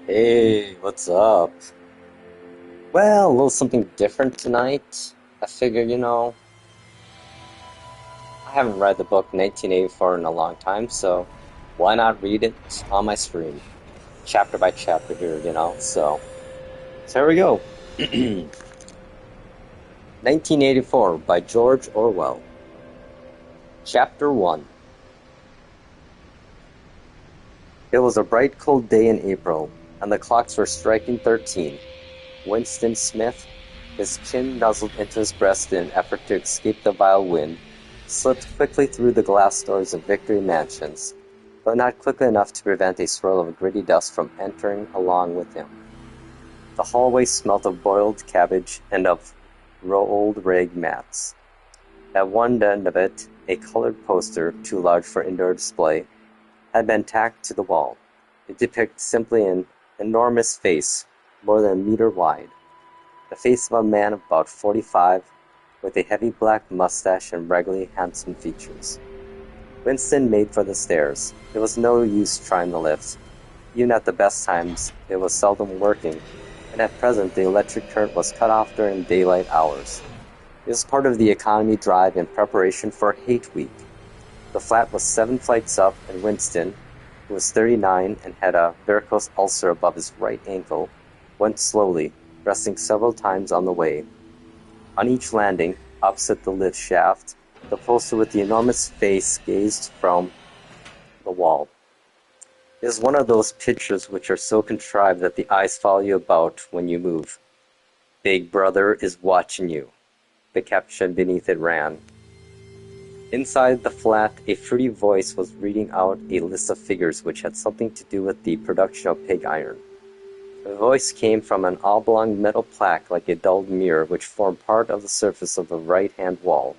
Hey, what's up? Well, a little something different tonight. I figured, I haven't read the book 1984 in a long time, so why not read it on my screen, chapter by chapter here. So here we go. 1984 by George Orwell. Chapter 1. It was a bright cold day in April, and the clocks were striking 13. Winston Smith, his chin nuzzled into his breast in an effort to escape the vile wind, slipped quickly through the glass doors of Victory Mansions, but not quickly enough to prevent a swirl of gritty dust from entering along with him. The hallway smelt of boiled cabbage and of old rag mats. At one end of it, a colored poster, too large for indoor display, had been tacked to the wall. It depicted simply an enormous face, more than a meter wide. The face of a man of about 45, with a heavy black mustache and regularly handsome features. Winston made for the stairs. It was no use trying the lift. Even at the best times, it was seldom working, and at present the electric current was cut off during daylight hours. It was part of the economy drive in preparation for Hate Week. The flat was 7 flights up, and Winston, who was 39 and had a varicose ulcer above his right ankle, went slowly, resting several times on the way. On each landing, opposite the lift shaft, the poster with the enormous face gazed from the wall. It is one of those pictures which are so contrived that the eyes follow you about when you move. Big Brother is watching you. The caption beneath it ran. Inside the flat, a fruity voice was reading out a list of figures which had something to do with the production of pig iron. The voice came from an oblong metal plaque like a dulled mirror which formed part of the surface of the right-hand wall.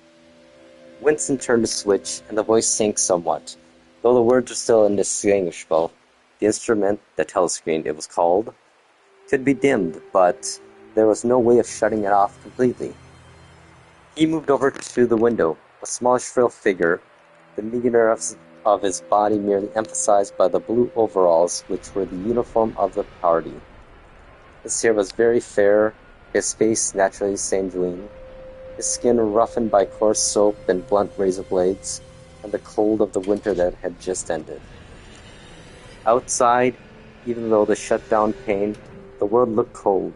Winston turned the switch, and the voice sank somewhat, though the words were still indistinguishable. The instrument, the telescreen it was called, could be dimmed, but there was no way of shutting it off completely. He moved over to the window, a smallish frail figure, the meagre of his body merely emphasized by the blue overalls which were the uniform of the party. His hair was very fair, his face naturally sanguine, his skin roughened by coarse soap and blunt razor blades, and the cold of the winter that had just ended. Outside, even though the shut-down pane, the world looked cold.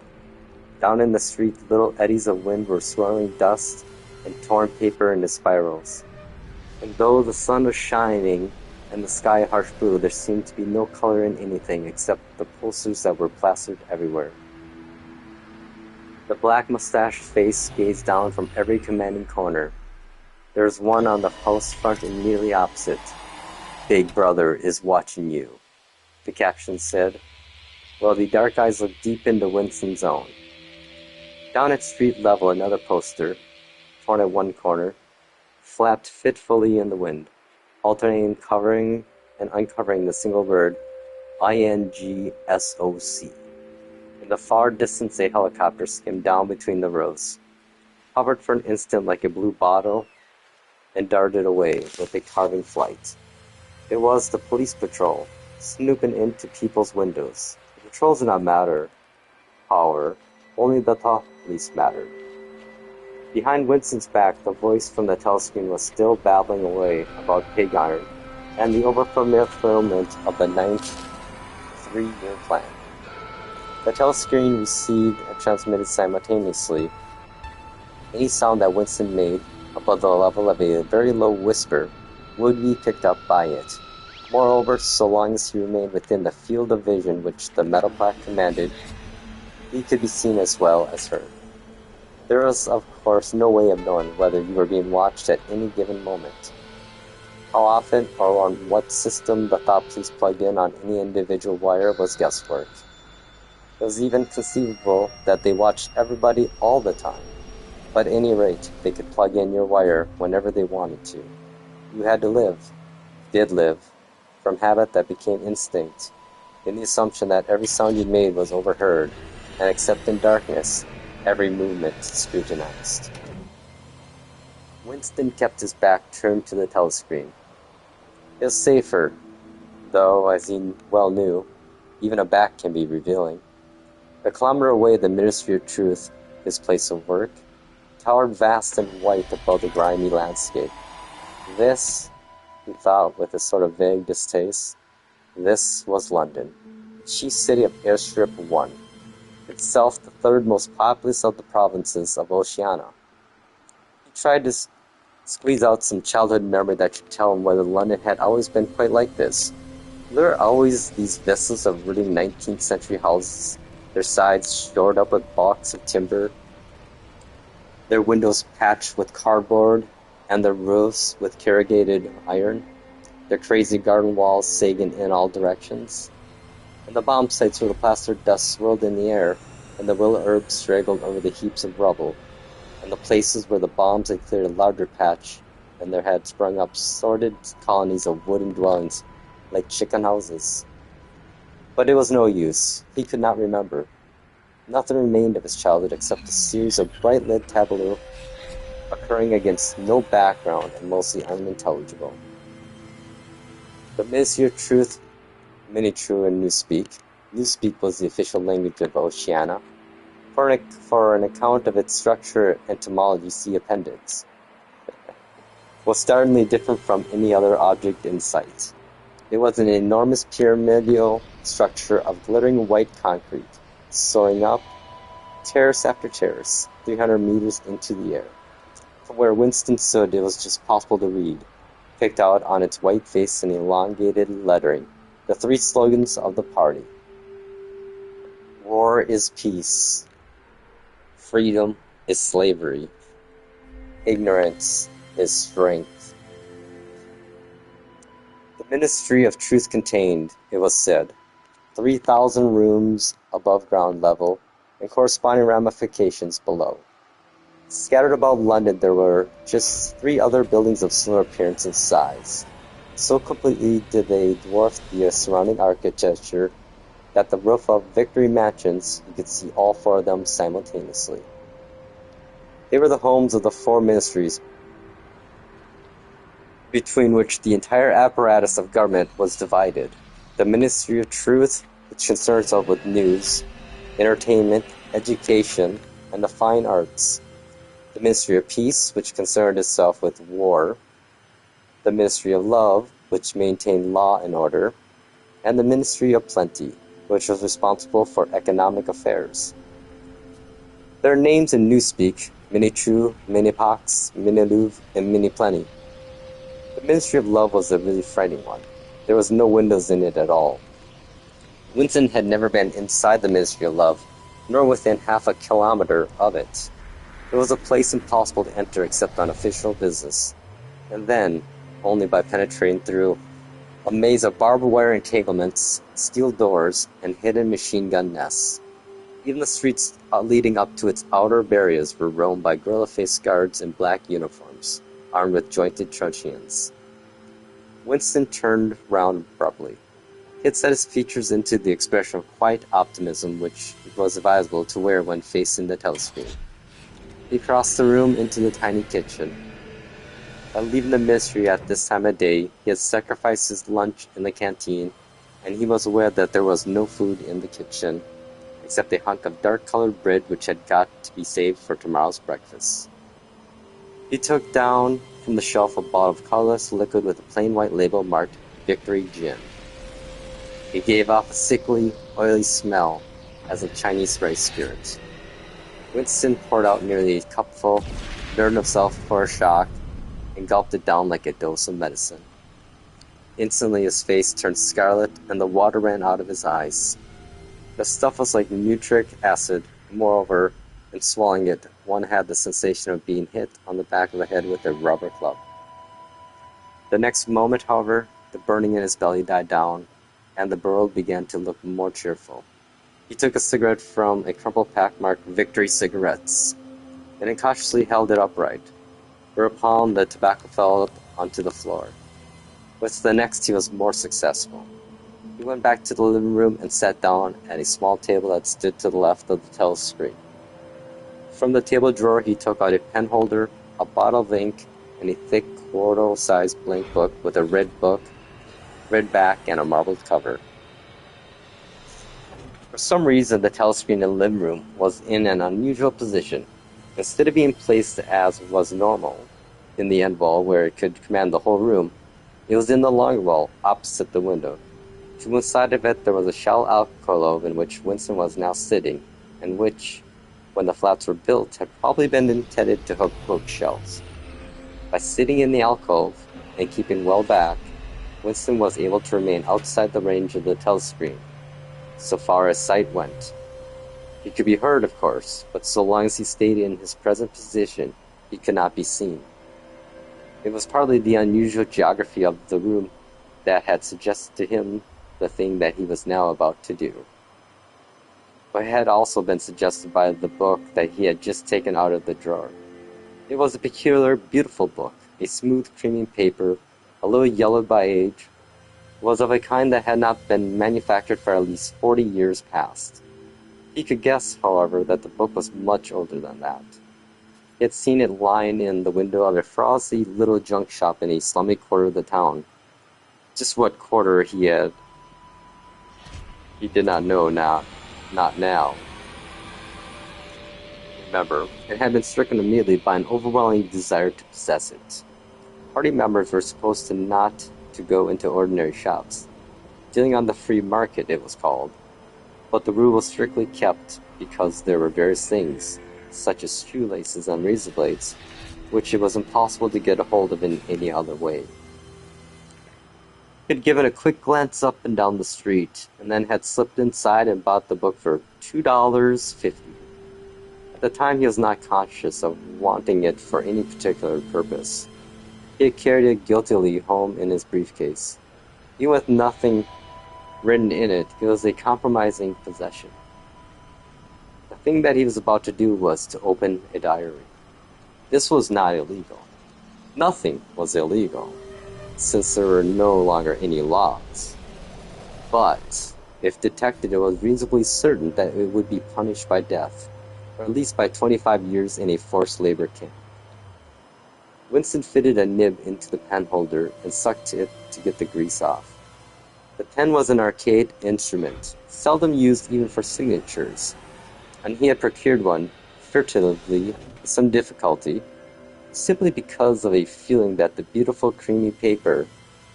Down in the street, little eddies of wind were swirling dust and torn paper into spirals. And though the sun was shining and the sky harsh blue, there seemed to be no color in anything except the posters that were plastered everywhere. The black mustached face gazed down from every commanding corner. There was one on the house front immediately opposite. Big Brother is watching you, the caption said, while the dark eyes looked deep into Winston's own. Down at street level, another poster, torn at one corner, flapped fitfully in the wind, alternating covering and uncovering the single word INGSOC. In the far distance, a helicopter skimmed down between the rows, hovered for an instant like a blue bottle, and darted away with a carving flight. It was the police patrol, snooping into people's windows. The patrols did not matter, however, only the top police mattered. Behind Winston's back, the voice from the telescreen was still babbling away about pig iron and the overfulfillment of the ninth three-year plan. The telescreen received and transmitted simultaneously. Any sound that Winston made above the level of a very low whisper would be picked up by it. Moreover, so long as he remained within the field of vision which the metal plaque commanded, he could be seen as well as heard. There was, of course, no way of knowing whether you were being watched at any given moment. How often or on what system the thought police plugged in on any individual wire was guesswork. It was even conceivable that they watched everybody all the time, but at any rate, they could plug in your wire whenever they wanted to. You had to live, did live, from habit that became instinct, in the assumption that every sound you made was overheard, and except in darkness, every movement scrutinized. Winston kept his back turned to the telescreen. It was safer, though, as he well knew, Even a back can be revealing. A kilometer away, the Ministry of Truth, his place of work, towered vast and white above the grimy landscape. This, he thought with a sort of vague distaste, this was London, chief city of Airstrip 1, itself the third most populous of the provinces of Oceania. He tried to squeeze out some childhood memory that should tell him whether London had always been quite like this. There are always these vistas of really 19th century houses, their sides shored up with balks of timber, their windows patched with cardboard, and their roofs with corrugated iron, their crazy garden walls sagging in all directions, and the bomb sites where the plaster dust swirled in the air, and the willow herbs straggled over the heaps of rubble, and the places where the bombs had cleared a larger patch, and there had sprung up sordid colonies of wooden dwellings like chicken houses. But it was no use. He could not remember. Nothing remained of his childhood except a series of bright-lit tableaux occurring against no background and mostly unintelligible. The Ministry of Truth, Minitrue and Newspeak. Newspeak was the official language of Oceania. For an account of its structure and etymology, see appendix. Was startlingly different from any other object in sight. It was an enormous pyramidal structure of glittering white concrete, soaring up, terrace after terrace, 300 meters into the air. From where Winston stood, it was just possible to read, picked out on its white face in elongated lettering, the three slogans of the party. War is peace. Freedom is slavery. Ignorance is strength. The Ministry of Truth contained, it was said, 3,000 rooms above ground level and corresponding ramifications below. Scattered about London there were just 3 other buildings of similar appearance and size. So completely did they dwarf the surrounding architecture that the roof of Victory Mansions, you could see all 4 of them simultaneously. They were the homes of the 4 ministries, between which the entire apparatus of government was divided. The Ministry of Truth, which concerned itself with news, entertainment, education, and the fine arts. The Ministry of Peace, which concerned itself with war. The Ministry of Love, which maintained law and order. And the Ministry of Plenty, which was responsible for economic affairs. Their names in Newspeak, Minitrue, Minipox, Minilouve, and Miniplenty. The Ministry of Love was a really frightening one. There was no windows in it at all. Winston had never been inside the Ministry of Love, nor within half a kilometer of it. It was a place impossible to enter except on official business, and then only by penetrating through a maze of barbed wire entanglements, steel doors, and hidden machine gun nests. Even the streets leading up to its outer barriers were roamed by gorilla-faced guards in black uniforms, armed with jointed truncheons. Winston turned round abruptly. He had set his features into the expression of quiet optimism which it was advisable to wear when facing the telescreen. He crossed the room into the tiny kitchen. By leaving the ministry at this time of day, he had sacrificed his lunch in the canteen, and he was aware that there was no food in the kitchen, except a hunk of dark-colored bread which had got to be saved for tomorrow's breakfast. He took down from the shelf a bottle of colorless liquid with a plain white label marked Victory Gin. It gave off a sickly, oily smell as of Chinese rice spirit. Winston poured out nearly a cupful, nerved himself for a shock, and gulped it down like a dose of medicine. Instantly his face turned scarlet and the water ran out of his eyes. The stuff was like nitric acid. Moreover, in swallowing it, one had the sensation of being hit on the back of the head with a rubber club. The next moment, however, the burning in his belly died down, and the world began to look more cheerful. He took a cigarette from a crumpled pack marked Victory Cigarettes, and incautiously held it upright, whereupon the tobacco fell onto the floor. With the next he was more successful. He went back to the living room and sat down at a small table that stood to the left of the telescreen. From the table drawer he took out a pen holder, a bottle of ink, and a thick quarto-sized blank book with a red back and a marbled cover. For some reason, the telescreen in the living room was in an unusual position. Instead of being placed as was normal, in the end wall where it could command the whole room, it was in the long wall opposite the window. To one side of it there was a shallow alcove in which Winston was now sitting, and which, when the flats were built, had probably been intended to hook bookshelves. By sitting in the alcove and keeping well back, Winston was able to remain outside the range of the telescreen, so far as sight went. He could be heard, of course, but so long as he stayed in his present position, he could not be seen. It was partly the unusual geography of the room that had suggested to him the thing that he was now about to do. But it had also been suggested by the book that he had just taken out of the drawer. It was a peculiar, beautiful book, a smooth, creamy paper, a little yellowed by age. It was of a kind that had not been manufactured for at least 40 years past. He could guess, however, that the book was much older than that. He had seen it lying in the window of a frowsy little junk shop in a slummy quarter of the town. Just what quarter he did not know now. Not now. Remember, it had been stricken immediately by an overwhelming desire to possess it. Party members were supposed to not to go into ordinary shops. Dealing on the free market, it was called. But the rule was strictly kept because there were various things, such as shoelaces and razor blades, which it was impossible to get a hold of in any other way. He had given a quick glance up and down the street, and then had slipped inside and bought the book for $2.50. At the time he was not conscious of wanting it for any particular purpose. He had carried it guiltily home in his briefcase. Even with nothing written in it, it was a compromising possession. The thing that he was about to do was to open a diary. This was not illegal. Nothing was illegal, since there were no longer any laws. But, if detected, it was reasonably certain that it would be punished by death, or at least by 25 years in a forced labor camp. Winston fitted a nib into the pen holder and sucked it to get the grease off. The pen was an archaic instrument, seldom used even for signatures, and he had procured one, furtively, with some difficulty, simply because of a feeling that the beautiful creamy paper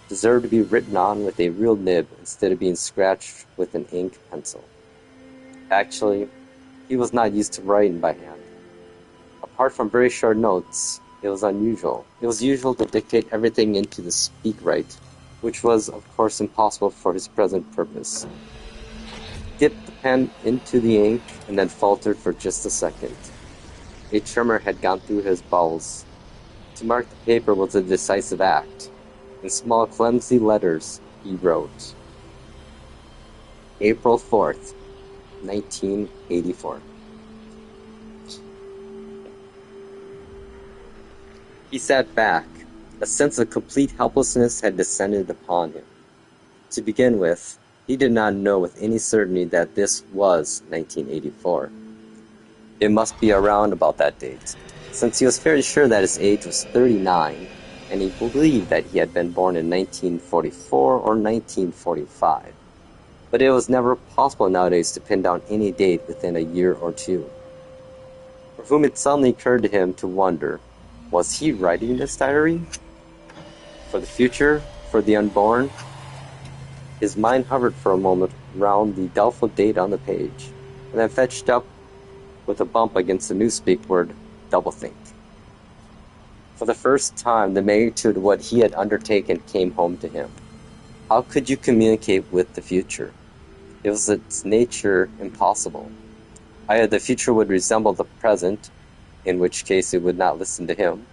deserved to be written on with a real nib instead of being scratched with an ink pencil. Actually, he was not used to writing by hand. Apart from very short notes, it was unusual. It was usual to dictate everything into the speak-write, which was, of course, impossible for his present purpose. He dipped the pen into the ink and then faltered for just a second. A tremor had gone through his bowels. To mark the paper was a decisive act. In small, clumsy letters, he wrote, April 4th, 1984. He sat back. A sense of complete helplessness had descended upon him. To begin with, he did not know with any certainty that this was 1984. It must be around about that date, since he was fairly sure that his age was 39, and he believed that he had been born in 1944 or 1945. But it was never possible nowadays to pin down any date within a year or two. For whom it suddenly occurred to him to wonder, was he writing this diary? For the future? For the unborn? His mind hovered for a moment round the doubtful date on the page, and then fetched up with a bump against the newspeak word, doublethink. For the first time, the magnitude of what he had undertaken came home to him. How could you communicate with the future? It was its nature impossible. Either the future would resemble the present, in which case it would not listen to him,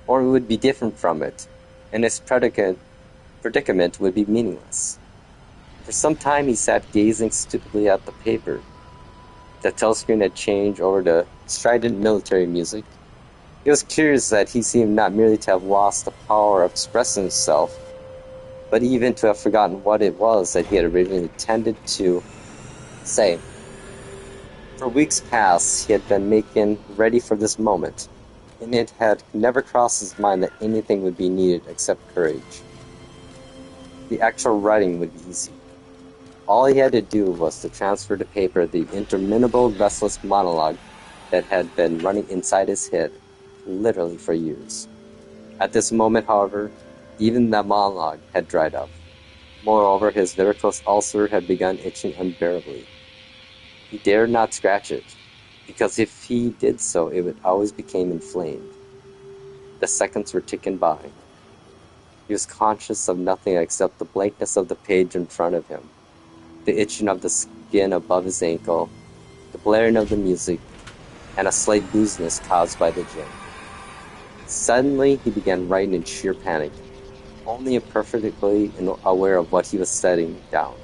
or it would be different from it, and his predicament would be meaningless. For some time he sat gazing stupidly at the paper. The telescreen had changed over to strident military music. It was curious that he seemed not merely to have lost the power of expressing himself, but even to have forgotten what it was that he had originally intended to say. For weeks past he had been making ready for this moment, and it had never crossed his mind that anything would be needed except courage. The actual writing would be easy. All he had to do was to transfer to paper the interminable restless monologue that had been running inside his head literally for years. At this moment, however, even that monologue had dried up. Moreover, his varicose ulcer had begun itching unbearably. He dared not scratch it, because if he did so, it would always become inflamed. The seconds were ticking by. He was conscious of nothing except the blankness of the page in front of him, the itching of the skin above his ankle, the blaring of the music, and a slight booziness caused by the gin. Suddenly, he began writing in sheer panic, only imperfectly aware of what he was setting down.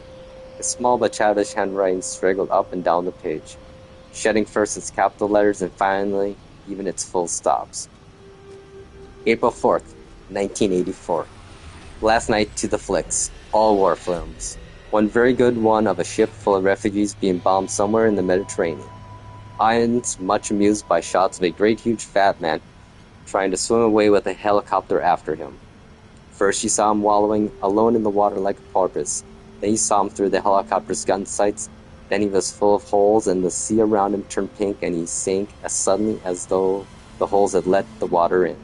His small but childish handwriting straggled up and down the page, shedding first its capital letters and finally even its full stops. April 4th, 1984. Last night to the flicks, all war films. One very good one of a ship full of refugees being bombed somewhere in the Mediterranean. Ian's much amused by shots of a great huge fat man trying to swim away with a helicopter after him. First you saw him wallowing alone in the water like a porpoise. Then you saw him through the helicopter's gun sights. Then he was full of holes and the sea around him turned pink and he sank as suddenly as though the holes had let the water in.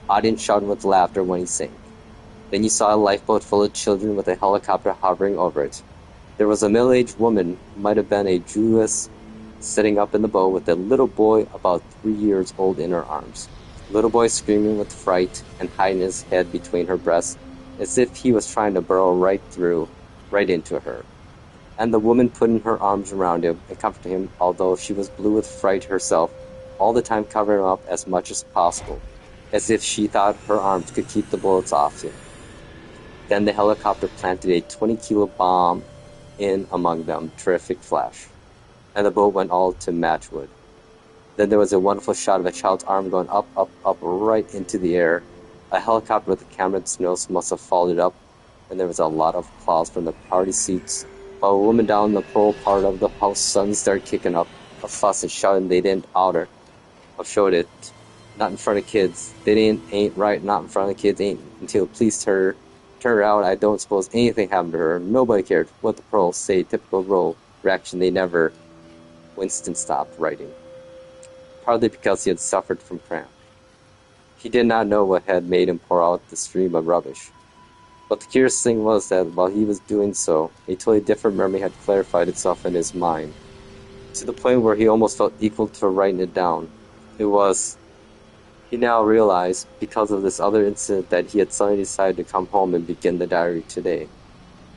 Audience shouted with laughter when he sank. Then you saw a lifeboat full of children with a helicopter hovering over it. There was a middle-aged woman, might have been a Jewess, sitting up in the boat with a little boy about 3 years old in her arms. Little boy screaming with fright and hiding his head between her breasts as if he was trying to burrow right into her. And the woman putting her arms around him and comforting him, although she was blue with fright herself, all the time covering him up as much as possible, as if she thought her arms could keep the bullets off him. Then the helicopter planted a 20-kilo bomb in among them, terrific flash, and the boat went all to matchwood. Then there was a wonderful shot of a child's arm going up, right into the air. A helicopter with a camera and nose must have followed up, and there was a lot of applause from the party seats, while a woman down the pole part of the house suddenly started kicking up a fuss and shouting they didn't out her. I showed it, not in front of kids. They ain't right, not in front of kids, ain't until the police turned her out. I don't suppose anything happened to her. Nobody cared what the pearls say. Typical role reaction. They never. Winston stopped writing, partly because he had suffered from cramp. He did not know what had made him pour out the stream of rubbish. But the curious thing was that while he was doing so, a totally different memory had clarified itself in his mind, to the point where he almost felt equal to writing it down. It was, he now realized, because of this other incident that he had suddenly decided to come home and begin the diary today.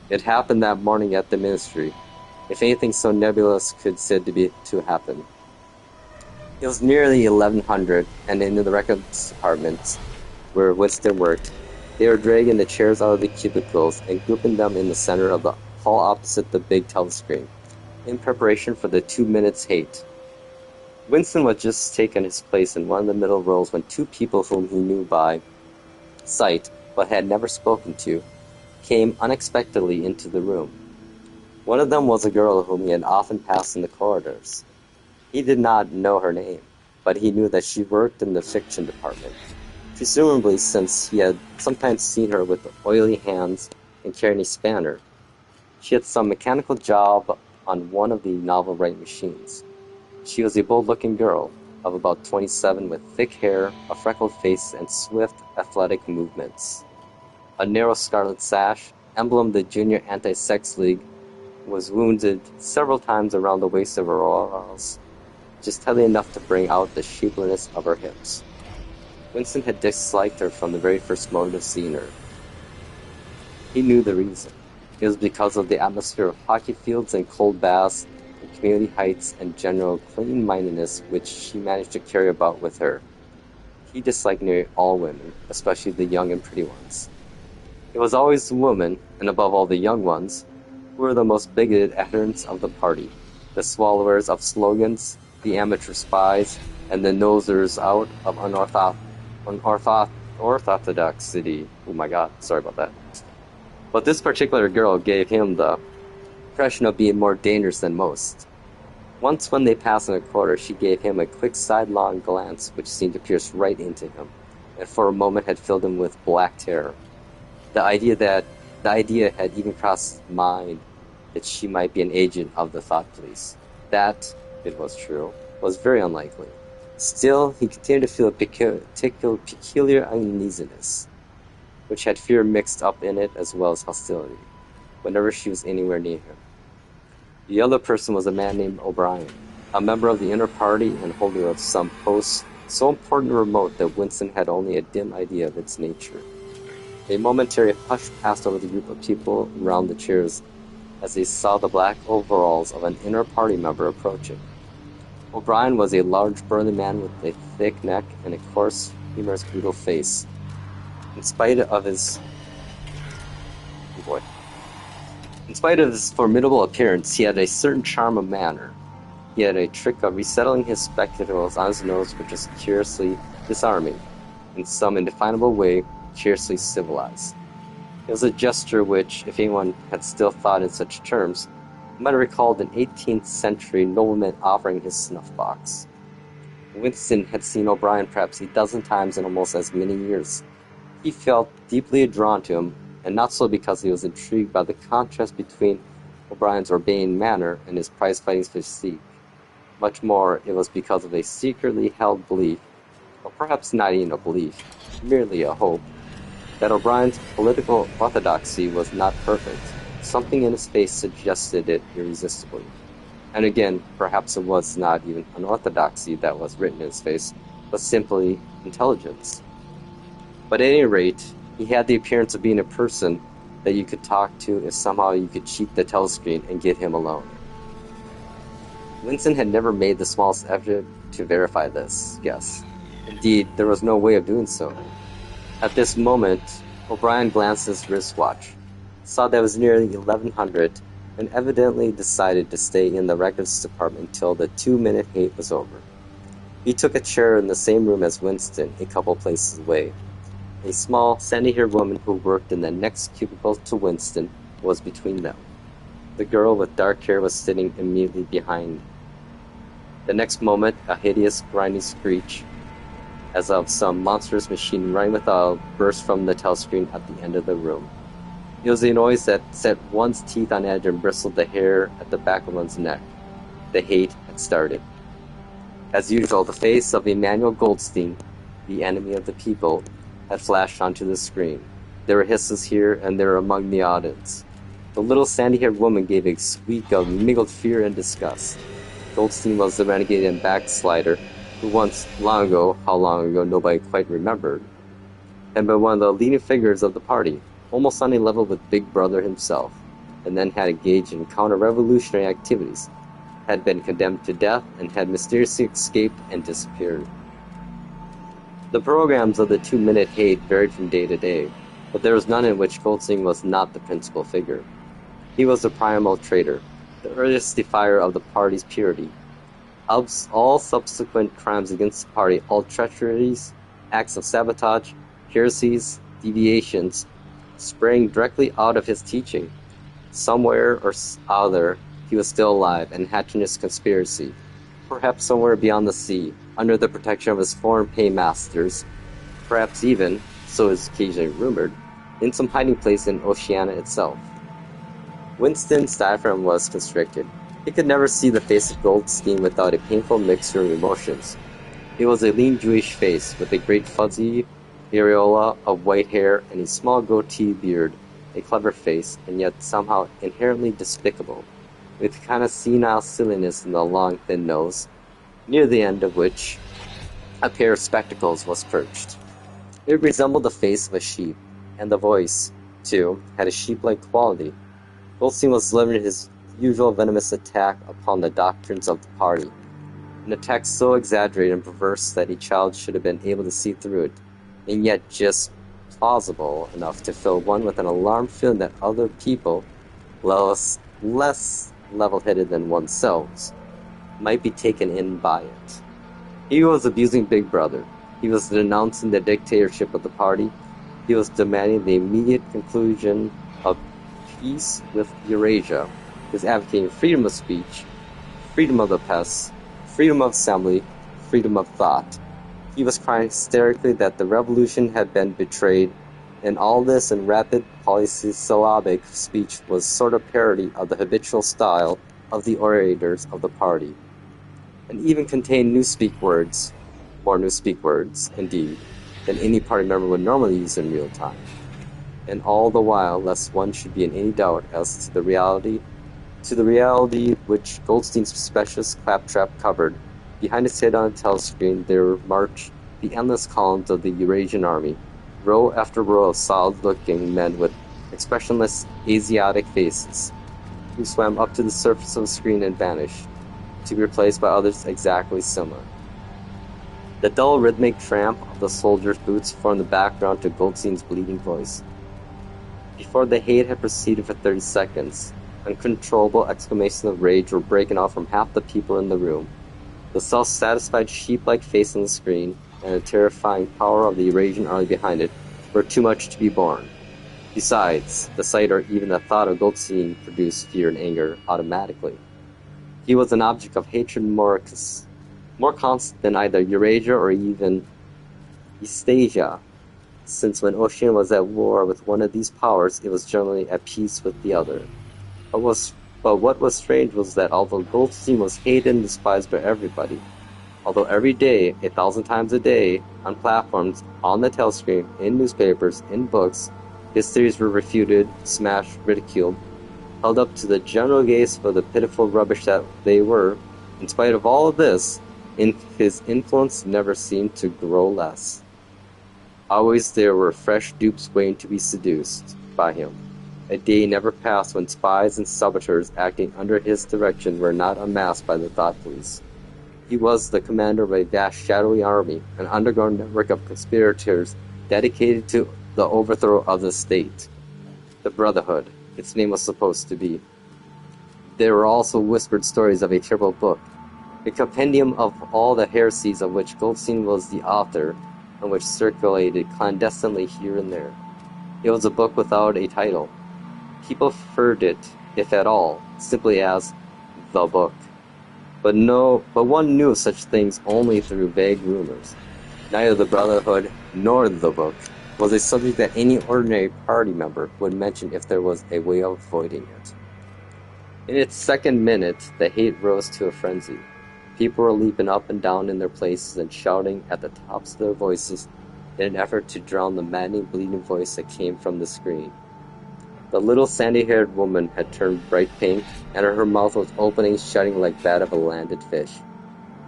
It happened that morning at the ministry, if anything so nebulous could said to happen. It was nearly 1100, and in the records department, where Winston worked, they were dragging the chairs out of the cubicles and grouping them in the center of the hall opposite the big telescreen, in preparation for the 2 minutes hate. Winston was just taking his place in one of the middle rows when two people whom he knew by sight, but had never spoken to, came unexpectedly into the room. One of them was a girl whom he had often passed in the corridors. He did not know her name, but he knew that she worked in the fiction department, presumably since he had sometimes seen her with oily hands and carrying a spanner. She had some mechanical job on one of the novel-writing machines. She was a bold-looking girl of about 27 with thick hair, a freckled face, and swift, athletic movements. A narrow scarlet sash, emblem of the Junior Anti-Sex League, was wounded several times around the waist of her overalls, just tightly enough to bring out the shapeliness of her hips. Winston had disliked her from the very first moment of seeing her. He knew the reason. It was because of the atmosphere of hockey fields and cold baths, and community heights, and general clean-mindedness which she managed to carry about with her. He disliked nearly all women, especially the young and pretty ones. It was always the women, and above all the young ones, who were the most bigoted adherents of the party, the swallowers of slogans, the amateur spies, and the nosers out of orthodoxity. Oh my god, sorry about that. But this particular girl gave him the impression of being more dangerous than most. Once when they passed in a corridor, she gave him a quick sidelong glance which seemed to pierce right into him, and for a moment had filled him with black terror. The idea had even crossed his mind that she might be an agent of the thought police. That, it was true, was very unlikely. Still, he continued to feel a peculiar uneasiness, which had fear mixed up in it as well as hostility, whenever she was anywhere near him. The other person was a man named O'Brien, a member of the inner party and holder of some post so important and remote that Winston had only a dim idea of its nature. A momentary hush passed over the group of people around the chairs as they saw the black overalls of an inner party member approaching. O'Brien was a large, burly man with a thick neck and a coarse, humorous, brutal face. In spite of his formidable appearance, he had a certain charm of manner. He had a trick of resettling his spectacles on his nose, which was curiously disarming, in some indefinable way, curiously civilized. It was a gesture which, if anyone had still thought in such terms, might have recalled an 18th century nobleman offering his snuff-box. Winston had seen O'Brien perhaps a dozen times in almost as many years. He felt deeply drawn to him, and not so because he was intrigued by the contrast between O'Brien's urbane manner and his prize-fighting physique. Much more, it was because of a secretly held belief, or perhaps not even a belief, merely a hope, that O'Brien's political orthodoxy was not perfect. Something in his face suggested it irresistibly. And again, perhaps it was not even unorthodoxy that was written in his face, but simply intelligence. But at any rate, he had the appearance of being a person that you could talk to if somehow you could cheat the telescreen and get him alone. Winston had never made the smallest effort to verify this guess. Indeed, there was no way of doing so. At this moment, O'Brien glanced at his wristwatch, saw that it was nearly 1100, and evidently decided to stay in the records department until the 2-minute hate was over. He took a chair in the same room as Winston, a couple places away. A small, sandy-haired woman who worked in the next cubicle to Winston was between them. The girl with dark hair was sitting immediately behind. The next moment, a hideous, grinding screech, as of some monstrous machine running without, burst from the telescreen at the end of the room. It was a noise that set one's teeth on edge and bristled the hair at the back of one's neck. The hate had started. As usual, the face of Emmanuel Goldstein, the enemy of the people, had flashed onto the screen. There were hisses here and there among the audience. The little sandy-haired woman gave a squeak of mingled fear and disgust. Goldstein was the renegade and backslider who once, long ago, how long ago nobody quite remembered, had been one of the leading figures of the party, almost on a level with Big Brother himself, and then had engaged in counter-revolutionary activities, had been condemned to death, and had mysteriously escaped and disappeared. The programs of the 2-minute hate varied from day to day, but there was none in which Goldstein was not the principal figure. He was the primal traitor, the earliest defier of the party's purity. All subsequent crimes against the party, all treacheries, acts of sabotage, heresies, deviations, sprang directly out of his teaching. Somewhere or other, he was still alive and hatching his conspiracy, perhaps somewhere beyond the sea, under the protection of his foreign paymasters, perhaps even, so is occasionally rumored, in some hiding place in Oceania itself. Winston's diaphragm was constricted. He could never see the face of Goldstein without a painful mixture of emotions. It was a lean Jewish face, with a great fuzzy aureola of white hair and a small goatee beard, a clever face, and yet somehow inherently despicable, with a kind of senile silliness in the long, thin nose, near the end of which a pair of spectacles was perched. It resembled the face of a sheep, and the voice, too, had a sheep-like quality. Goldstein was delivering his usual venomous attack upon the doctrines of the party, an attack so exaggerated and perverse that a child should have been able to see through it, and yet just plausible enough to fill one with an alarmed feeling that other people, less level-headed than oneself, might be taken in by it. He was abusing Big Brother. He was denouncing the dictatorship of the party. He was demanding the immediate conclusion of peace with Eurasia. He was advocating freedom of speech, freedom of the press, freedom of assembly, freedom of thought. He was crying hysterically that the revolution had been betrayed, And all this in rapid polysyllabic speech was sort of parody of the habitual style of the orators of the party, and even contained newspeak words, more newspeak words, indeed, than any party member would normally use in real time. And all the while, lest one should be in any doubt as to the reality which Goldstein's specialist claptrap covered, behind his head on a telescreen there marched the endless columns of the Eurasian army, row after row of solid-looking men with expressionless Asiatic faces, who swam up to the surface of the screen and vanished, to be replaced by others exactly similar. The dull rhythmic tramp of the soldiers' boots formed the background to Goldstein's bleeding voice. Before the hate had proceeded for 30 seconds, uncontrollable exclamations of rage were breaking out from half the people in the room. The self-satisfied sheep-like face on the screen, and the terrifying power of the Eurasian army behind it, were too much to be borne. Besides, the sight or even the thought of Goldstein produced fear and anger automatically. He was an object of hatred more constant than either Eurasia or even Eastasia, since when Oceania was at war with one of these powers, it was generally at peace with the other. But what was strange was that although Goldstein was hated and despised by everybody, although every day, 1,000 times a day, on platforms, on the telescreen, in newspapers, in books, his theories were refuted, smashed, ridiculed, held up to the general gaze for the pitiful rubbish that they were, in spite of all of this, his influence never seemed to grow less. Always there were fresh dupes waiting to be seduced by him. A day never passed when spies and saboteurs acting under his direction were not unmasked by the thought police. He was the commander of a vast shadowy army, an underground network of conspirators dedicated to the overthrow of the state. The Brotherhood, its name was supposed to be. There were also whispered stories of a terrible book, a compendium of all the heresies of which Goldstein was the author, and which circulated clandestinely here and there. It was a book without a title. People referred it, if at all, simply as the book. But one knew of such things only through vague rumors. Neither the Brotherhood nor the book was a subject that any ordinary party member would mention if there was a way of avoiding it. In its second minute, the hate rose to a frenzy. People were leaping up and down in their places and shouting at the tops of their voices in an effort to drown the maddening, bleeding voice that came from the screen. The little sandy-haired woman had turned bright pink, and her mouth was opening and shutting like that of a landed fish.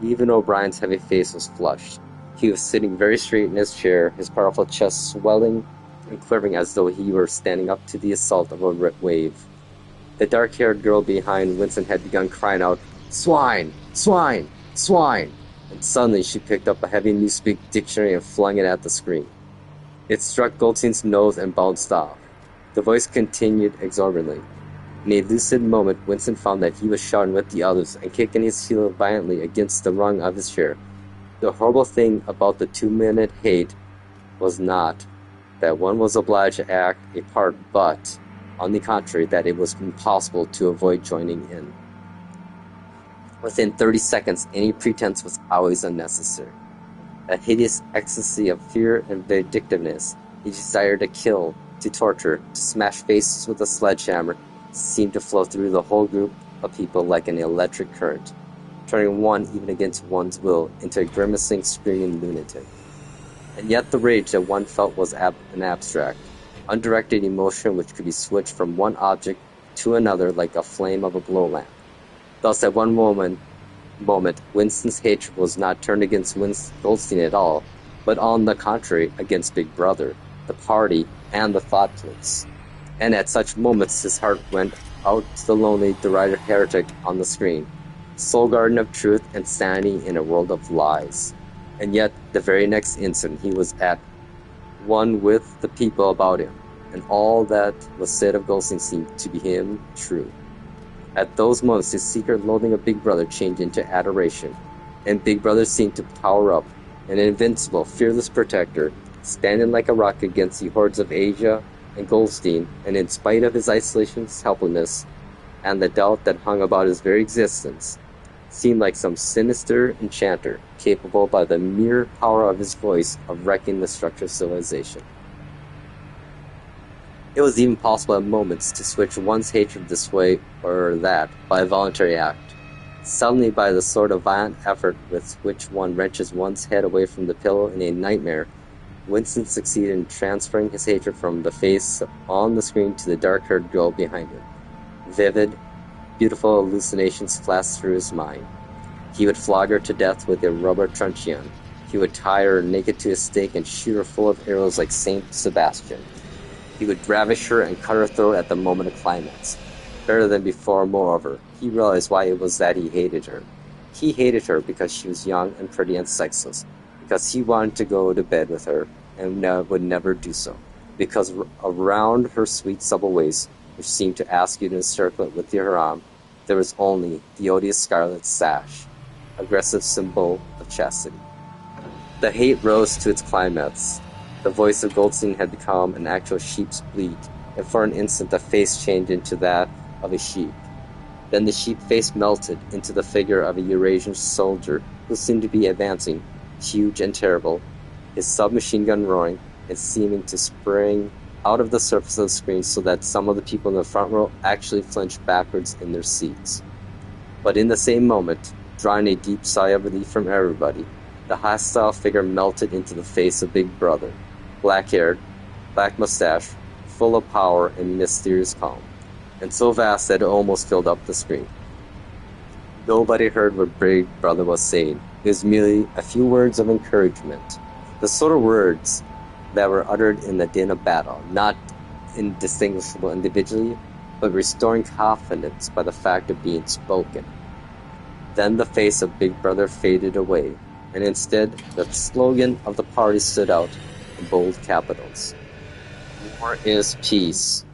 Even O'Brien's heavy face was flushed. He was sitting very straight in his chair, his powerful chest swelling and quivering as though he were standing up to the assault of a wave. The dark-haired girl behind Winston had begun crying out, "Swine! Swine! Swine!" And suddenly she picked up a heavy Newspeak dictionary and flung it at the screen. It struck Goldstein's nose and bounced off. The voice continued exorbitantly. In a lucid moment, Winston found that he was shouting with the others and kicking his heel violently against the rung of his chair. The horrible thing about the 2-minute hate was not that one was obliged to act a part, but, on the contrary, that it was impossible to avoid joining in. Within 30 seconds, any pretense was always unnecessary. A hideous ecstasy of fear and vindictiveness, a desire to kill, to torture, to smash faces with a sledgehammer, seemed to flow through the whole group of people like an electric current, turning one, even against one's will, into a grimacing, screaming lunatic. And yet the rage that one felt was an abstract, undirected emotion which could be switched from one object to another like a flame of a glow lamp. Thus, at one moment, Winston's hatred was not turned against Goldstein at all, but on the contrary, against Big Brother, the party, and the thought police. And at such moments his heart went out to the lonely, derided heretic on the screen, sole guardian of truth and sanity in a world of lies. And yet, the very next instant, he was at one with the people about him, and all that was said of Goldstein seemed to be him true. At those moments, his secret loathing of Big Brother changed into adoration, and Big Brother seemed to power up, an invincible, fearless protector, standing like a rock against the hordes of Asia and Goldstein, and in spite of his isolation, his helplessness, and the doubt that hung about his very existence, seemed like some sinister enchanter, capable by the mere power of his voice of wrecking the structure of civilization. It was even possible at moments to switch one's hatred this way or that by a voluntary act. Suddenly, by the sort of violent effort with which one wrenches one's head away from the pillow in a nightmare, Winston succeeded in transferring his hatred from the face on the screen to the dark-haired girl behind him. Vivid, beautiful hallucinations flashed through his mind. He would flog her to death with a rubber truncheon. He would tie her naked to a stake and shoot her full of arrows like Saint Sebastian. He would ravish her and cut her throat at the moment of climax. Better than before, moreover, he realized why it was that he hated her. He hated her because she was young and pretty and sexless, because he wanted to go to bed with her and would never do so, because around her sweet supple waist, which seemed to ask you to encircle it with your arm, there was only the odious scarlet sash, aggressive symbol of chastity. The hate rose to its climax. The voice of Goldstein had become an actual sheep's bleat, and for an instant the face changed into that of a sheep. Then the sheep face melted into the figure of a Eurasian soldier who seemed to be advancing, huge and terrible, his submachine gun roaring and seeming to spring out of the surface of the screen so that some of the people in the front row actually flinched backwards in their seats. But in the same moment, drawing a deep sigh of relief from everybody, the hostile figure melted into the face of Big Brother, black-haired, black mustache, full of power and mysterious calm, and so vast that it almost filled up the screen. Nobody heard what Big Brother was saying. It was merely a few words of encouragement, the sort of words that were uttered in the din of battle, not indistinguishable individually, but restoring confidence by the fact of being spoken. Then the face of Big Brother faded away, and instead the slogan of the party stood out in bold capitals. War is peace.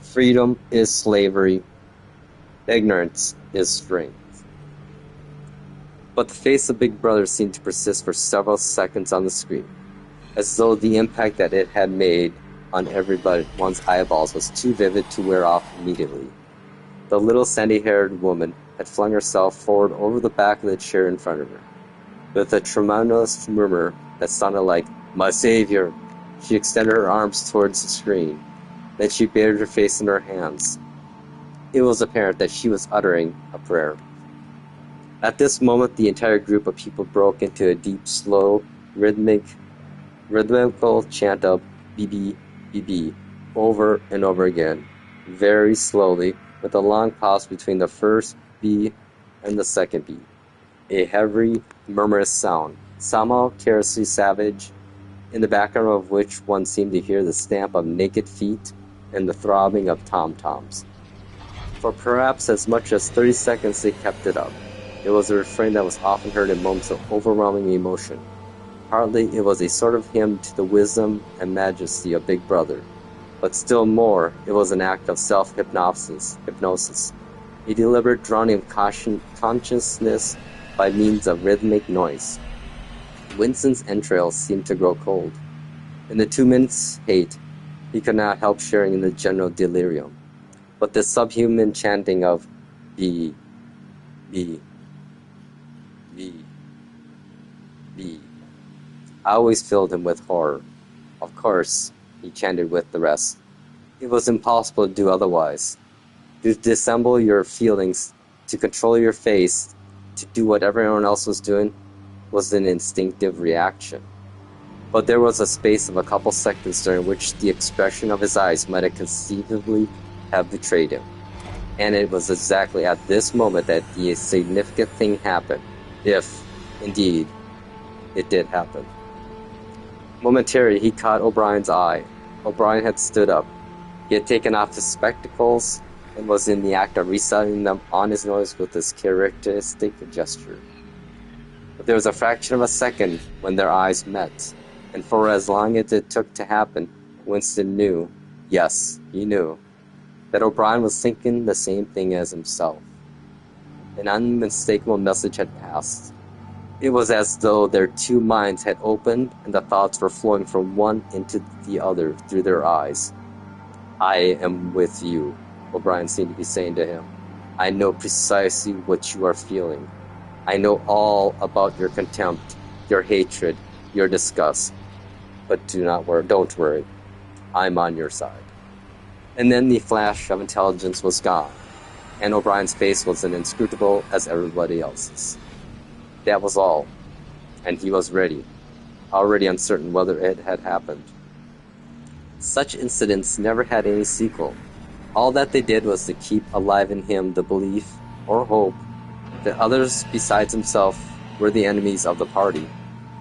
Freedom is slavery. Ignorance is strength. But the face of Big Brother seemed to persist for several seconds on the screen, as though the impact that it had made on everyone's eyeballs was too vivid to wear off immediately. The little sandy-haired woman had flung herself forward over the back of the chair in front of her. With a tremendous murmur that sounded like, "My savior," she extended her arms towards the screen. Then she buried her face in her hands. It was apparent that she was uttering a prayer. At this moment, the entire group of people broke into a deep, slow, rhythmical chant of "BB, BB," over and over again, very slowly, with a long pause between the first B and the second B. A heavy, murmurous sound, somehow curiously savage, in the background of which one seemed to hear the stamp of naked feet and the throbbing of tom-toms. For perhaps as much as 30 seconds they kept it up. It was a refrain that was often heard in moments of overwhelming emotion. Partly it was a sort of hymn to the wisdom and majesty of Big Brother, but still more it was an act of self-hypnosis, a deliberate drowning of consciousness by means of rhythmic noise. Winston's entrails seemed to grow cold. In the 2 minutes' hate, he could not help sharing in the general delirium. But the subhuman chanting of B, B, B, B always filled him with horror. Of course, he chanted with the rest. It was impossible to do otherwise. To dissemble your feelings, to control your face, to do what everyone else was doing, was an instinctive reaction. But there was a space of a couple seconds during which the expression of his eyes might have conceivably have betrayed him. And it was exactly at this moment that the significant thing happened, if, indeed, it did happen. Momentarily, he caught O'Brien's eye. O'Brien had stood up. He had taken off his spectacles and was in the act of resetting them on his nose with his characteristic gesture. But there was a fraction of a second when their eyes met, and for as long as it took to happen, Winston knew, yes, he knew, that O'Brien was thinking the same thing as himself. An unmistakable message had passed. It was as though their two minds had opened and the thoughts were flowing from one into the other through their eyes. "I am with you," O'Brien seemed to be saying to him. "I know precisely what you are feeling. I know all about your contempt, your hatred, your disgust. But don't worry. I'm on your side." And then the flash of intelligence was gone, and O'Brien's face was as inscrutable as everybody else's. That was all, and he was ready, already uncertain whether it had happened. Such incidents never had any sequel. All that they did was to keep alive in him the belief, or hope, that others besides himself were the enemies of the party.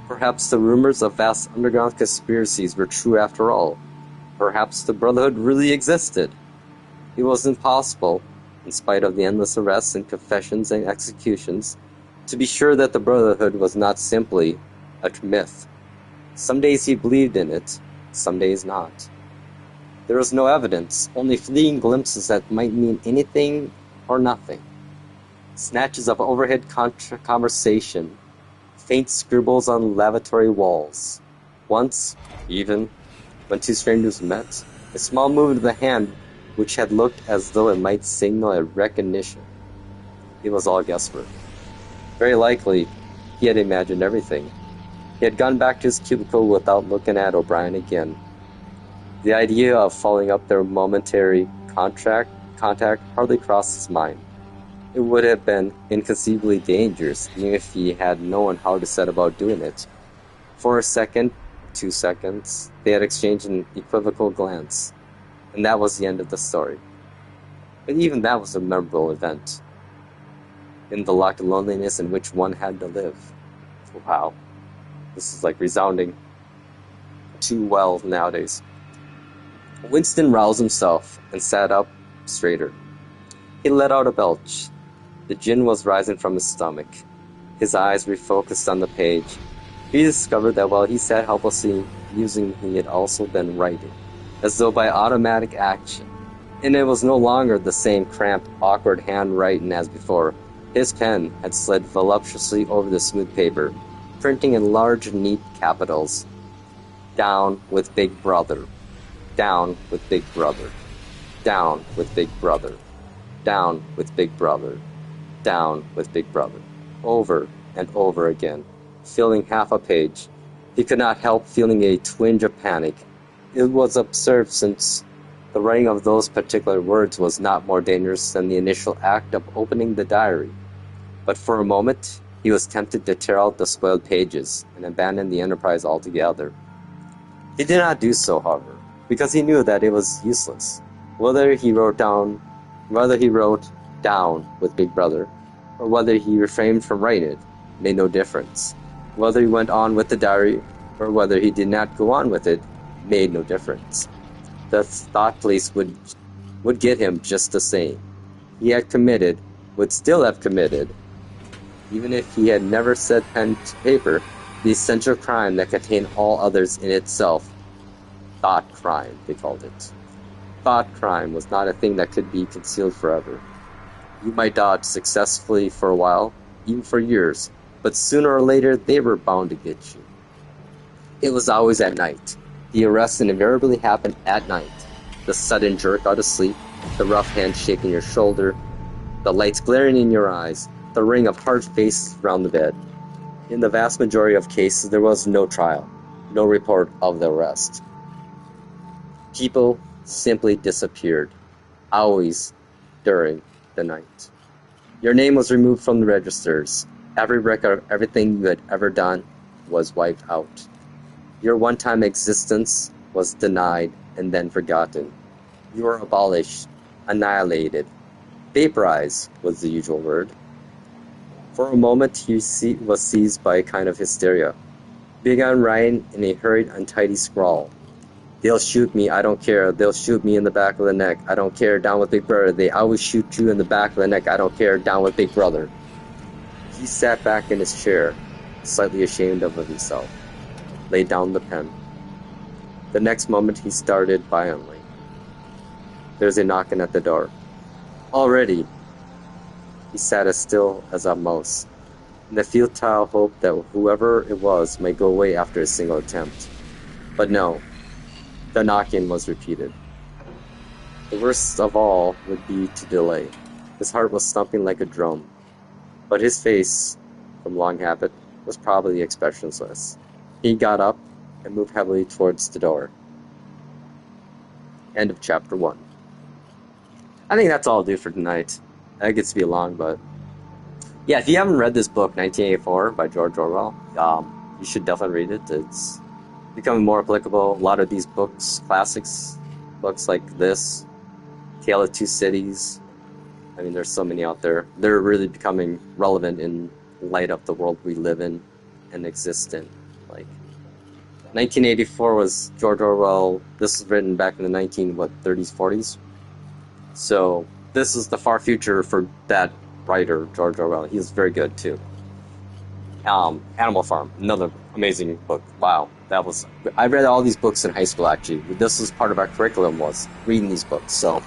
Perhaps the rumors of vast underground conspiracies were true after all. Perhaps the Brotherhood really existed. It was impossible, in spite of the endless arrests and confessions and executions, to be sure that the Brotherhood was not simply a myth. Some days he believed in it, some days not. There was no evidence, only fleeting glimpses that might mean anything or nothing. Snatches of overhead conversation, faint scribbles on lavatory walls. Once, even, when two strangers met, a small movement of the hand which had looked as though it might signal a recognition. It was all guesswork. Very likely, he had imagined everything. He had gone back to his cubicle without looking at O'Brien again. The idea of following up their momentary contact hardly crossed his mind. It would have been inconceivably dangerous, even if he had known how to set about doing it. For a second, 2 seconds, they had exchanged an equivocal glance, and that was the end of the story. But even that was a memorable event, in the locked loneliness in which one had to live. Wow, this is like resounding too well nowadays. Winston roused himself and sat up straighter. He let out a belch. The gin was rising from his stomach. His eyes refocused on the page. He discovered that while he sat helplessly musing, he had also been writing, as though by automatic action. And it was no longer the same cramped, awkward handwriting as before. His pen had slid voluptuously over the smooth paper, printing in large, neat capitals. Down with Big Brother. Down with Big Brother. Down with Big Brother. Down with Big Brother. Down with Big Brother. Over and over again, filling half a page. He could not help feeling a twinge of panic. It was absurd, since the writing of those particular words was not more dangerous than the initial act of opening the diary. But for a moment, he was tempted to tear out the spoiled pages and abandon the enterprise altogether. He did not do so, however, because he knew that it was useless. Whether he wrote down with Big Brother, or whether he refrained from writing it, made no difference. Whether he went on with the diary, or whether he did not go on with it, made no difference. The thought police would get him just the same. He had committed, would still have committed, even if he had never set pen to paper, the essential crime that contained all others in itself. Thought crime, they called it. Thought crime was not a thing that could be concealed forever. You might dodge successfully for a while, even for years, but sooner or later they were bound to get you. It was always at night. The arrest invariably happened at night. The sudden jerk out of sleep, the rough hand shaking your shoulder, the lights glaring in your eyes, the ring of hard faces around the bed. In the vast majority of cases, there was no trial, no report of the arrest. People simply disappeared, always during the night. Your name was removed from the registers. Every record of everything you had ever done was wiped out. Your one-time existence was denied and then forgotten. You were abolished, annihilated. Vaporized was the usual word. For a moment he was seized by a kind of hysteria. Began writing in a hurried, untidy scrawl. They'll shoot me, I don't care. They'll shoot me in the back of the neck. I don't care. Down with Big Brother. They always shoot you in the back of the neck. I don't care. Down with Big Brother. He sat back in his chair, slightly ashamed of himself. Laid down the pen. The next moment he started violently. There's a knocking at the door. Already! He sat as still as a mouse, in the futile hope that whoever it was might go away after a single attempt. But no. The knocking was repeated. The worst of all would be to delay. His heart was thumping like a drum, but his face, from long habit, was probably expressionless. He got up, and moved heavily towards the door. End of chapter 1. I think that's all I'll do for tonight. That gets to be long, but yeah, if you haven't read this book, 1984 by George Orwell, you should definitely read it. It's becoming more applicable. A lot of these books, classics, books like this, Tale of Two Cities. I mean, there's so many out there. They're really becoming relevant in light of the world we live in and exist in. Like, 1984 was George Orwell. This was written back in the 30s, 40s. So this is the far future for that writer, George Orwell. He was very good too. Animal Farm, another amazing book. Wow, I read all these books in high school actually. This was part of our curriculum, was reading these books. So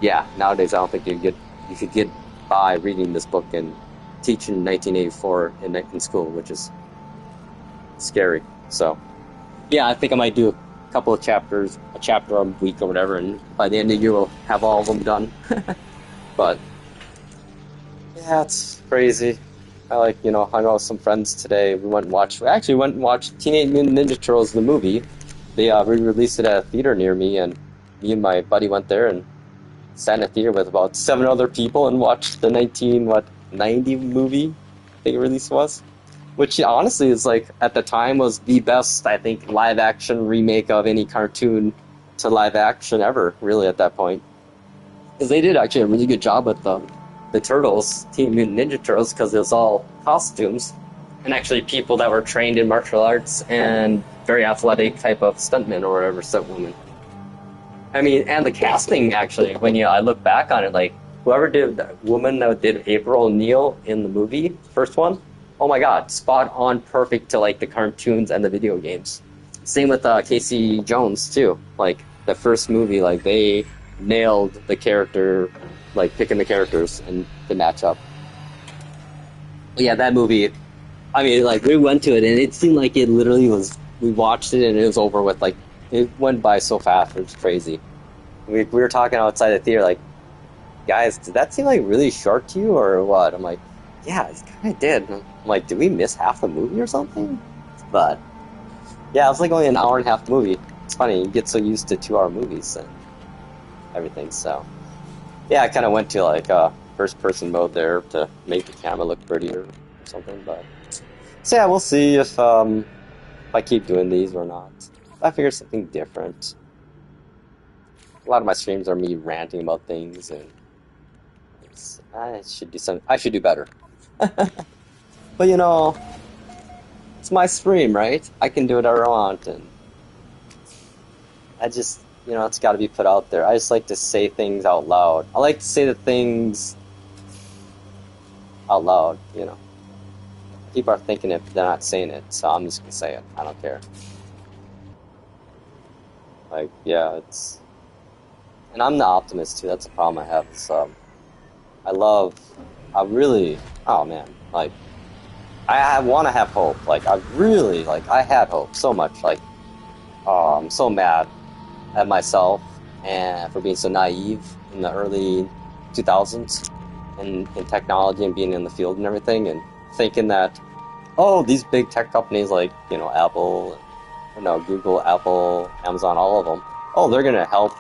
yeah, nowadays I don't think you could get by reading this book and teaching 1984 in school, which is scary. So yeah, I think I might do a couple of chapters, a chapter a week or whatever, and by the end of the year we'll have all of them done. But yeah, it's crazy. I hung out with some friends today. We actually went and watched Teenage Mutant Ninja Turtles, the movie. They re-released it at a theater near me, and me and my buddy went there and sat in a theater with about 7 other people and watched the 1990 movie, I think it release was. Which honestly is at the time was the best, I think, live action remake of any cartoon to live action ever, really, at that point. Because they did actually a really good job with the Turtles, Teenage Mutant Ninja Turtles, because it was all costumes and actually people that were trained in martial arts and very athletic type of stuntmen or whatever, stuntwomen. I mean, and the casting actually, when I look back on it, whoever did that woman that did April O'Neil in the movie, first one, oh my god, spot on, perfect to the cartoons and the video games. Same with Casey Jones too. The first movie, they nailed the character, picking the characters and the matchup. But yeah, that movie, I mean, we went to it and it seemed like it literally was, we watched it and it was over with, it went by so fast, it was crazy. We were talking outside the theater, guys, did that seem really short to you or what? I'm like, yeah, it kind of did. I'm like, did we miss half the movie or something? But yeah, it was only an hour and a half movie. It's funny, you get so used to 2-hour movies and everything, so yeah, I kind of went to first person mode there to make the camera look prettier or something. But so yeah, we'll see if I keep doing these or not. I figure something different. A lot of my streams are me ranting about things, and I should do better. But it's my stream, right? I can do whatever I want, and I just, it's got to be put out there. I just like to say things out loud. I like to say the things out loud, People are thinking it, but they're not saying it, so I'm just going to say it. I don't care. Yeah, it's... And I'm the optimist, too. That's the problem I have. Is, oh, man. I want to have hope. I had hope so much. I'm so mad at myself and for being so naive in the early 2000s in technology and being in the field and everything, and thinking that, these big tech companies Apple, Google, Apple, Amazon, all of them, they're going to help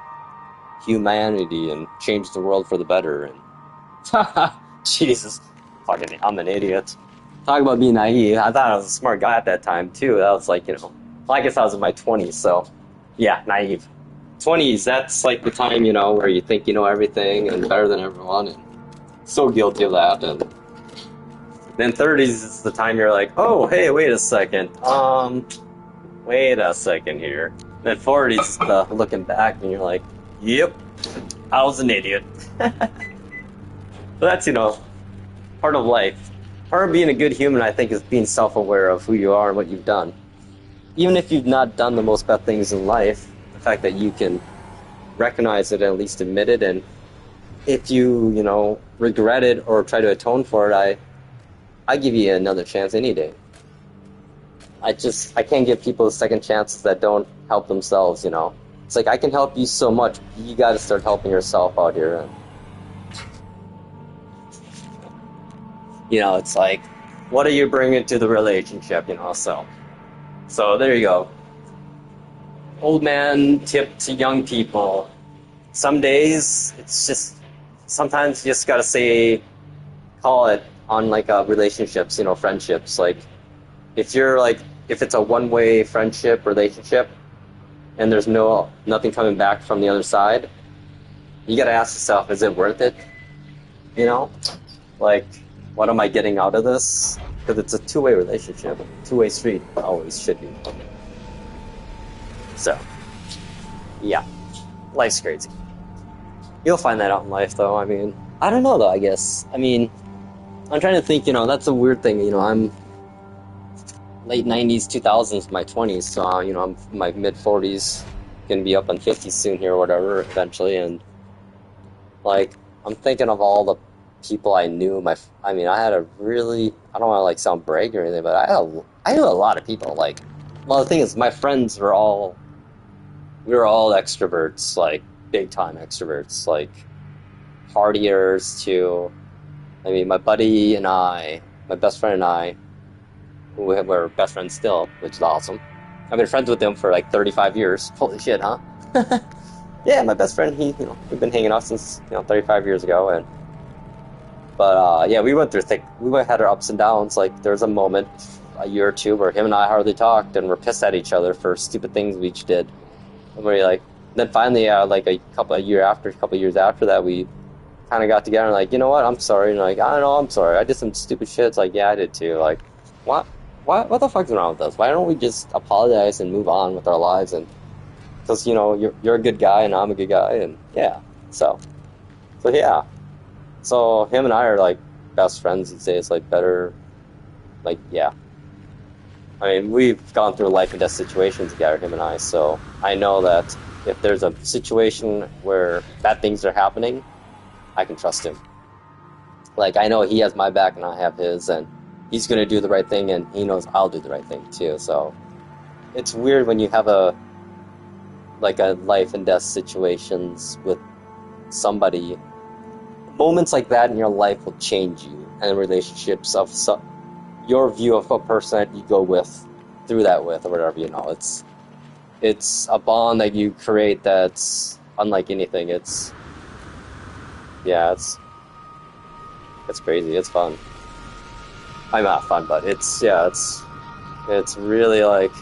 humanity and change the world for the better. And Jesus, fucking, I'm an idiot. Talk about being naive. I thought I was a smart guy at that time, too. That was I guess I was in my 20s, so yeah, naive. 20s, that's the time, where you think you know everything and better than everyone, and so guilty of that. And then 30s is the time you're oh, hey, wait a second here. Then 40s is the looking back and you're yep, I was an idiot. But that's, part of life. Part of being a good human, I think, is being self-aware of who you are and what you've done. Even if you've not done the most bad things in life, the fact that you can recognize it and at least admit it, and if you, regret it or try to atone for it, I give you another chance any day. I can't give people second chances that don't help themselves, It's I can help you so much, you gotta start helping yourself out here. And, it's what are you bringing to the relationship, So there you go. Old man tip to young people. some days it's just sometimes you just gotta say call it on like relationships, friendships. Like if it's a one-way friendship relationship and there's nothing coming back from the other side, you gotta ask yourself, is it worth it? You know, like what am I getting out of this? Because it's a two-way relationship, two-way street, always should be. So, yeah, life's crazy. You'll find that out in life, though. I mean, I don't know, though, I guess. I mean, I'm trying to think, that's a weird thing. I'm late 90s, 2000s, my 20s, so, I'm in my mid-40s, gonna be up on 50 soon here or whatever, eventually, and, like, I'm thinking of all the people I knew. I had a really, I don't want to, like, sound braggy or anything, but I knew a lot of people, like, well, the thing is, my friends we were all extroverts, like, big-time extroverts, like, partiers to, my buddy and my best friend and I, we're best friends still, which is awesome. I've been friends with him for, like, 35 years. Holy shit, huh? Yeah, my best friend, we've been hanging out since, 35 years ago, but yeah, we had our ups and downs. Like, there was a moment, a year or two, where him and I hardly talked, and we're pissed at each other for stupid things we each did. And then finally, like a couple of years after that, we kind of got together and like, you know what, I'm sorry. And like, I don't know, I'm sorry. I did some stupid shit. It's like, yeah, I did too. Like, what the fuck's wrong with us? Why don't we just apologize and move on with our lives? And because, you're a good guy and I'm a good guy. And yeah, so yeah. So him and I are like best friends these days, like better, like, yeah. We've gone through life and death situations together, him and I, so I know that if there's a situation where bad things are happening, I can trust him. Like, I know he has my back and I have his, and he's going to do the right thing, and he knows I'll do the right thing too. So it's weird when you have a life and death situations with somebody. Moments like that in your life will change you, and relationships of your view of a person that you go through that with, or whatever, it's a bond that you create that's unlike anything. It's crazy. It's fun. I'm not fun, but it's really like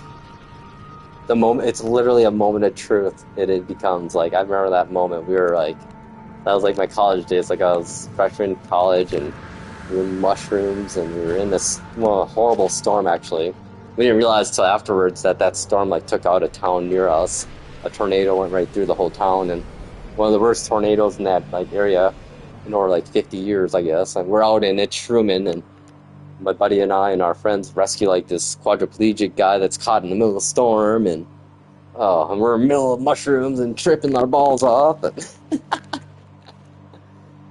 the moment. It's literally a moment of truth. It becomes like, I remember that moment. That was like my college days. Like, I was freshman in college, and we were in mushrooms, and we were in this horrible storm. Actually, we didn't realize till afterwards that storm like took out a town near us. A tornado went right through the whole town, and one of the worst tornadoes in that like area in over like 50 years, I guess. And we're out in it, Truman, and my buddy and I and our friends rescue like this quadriplegic guy that's caught in the middle of the storm, and we're in the middle of mushrooms and tripping our balls off.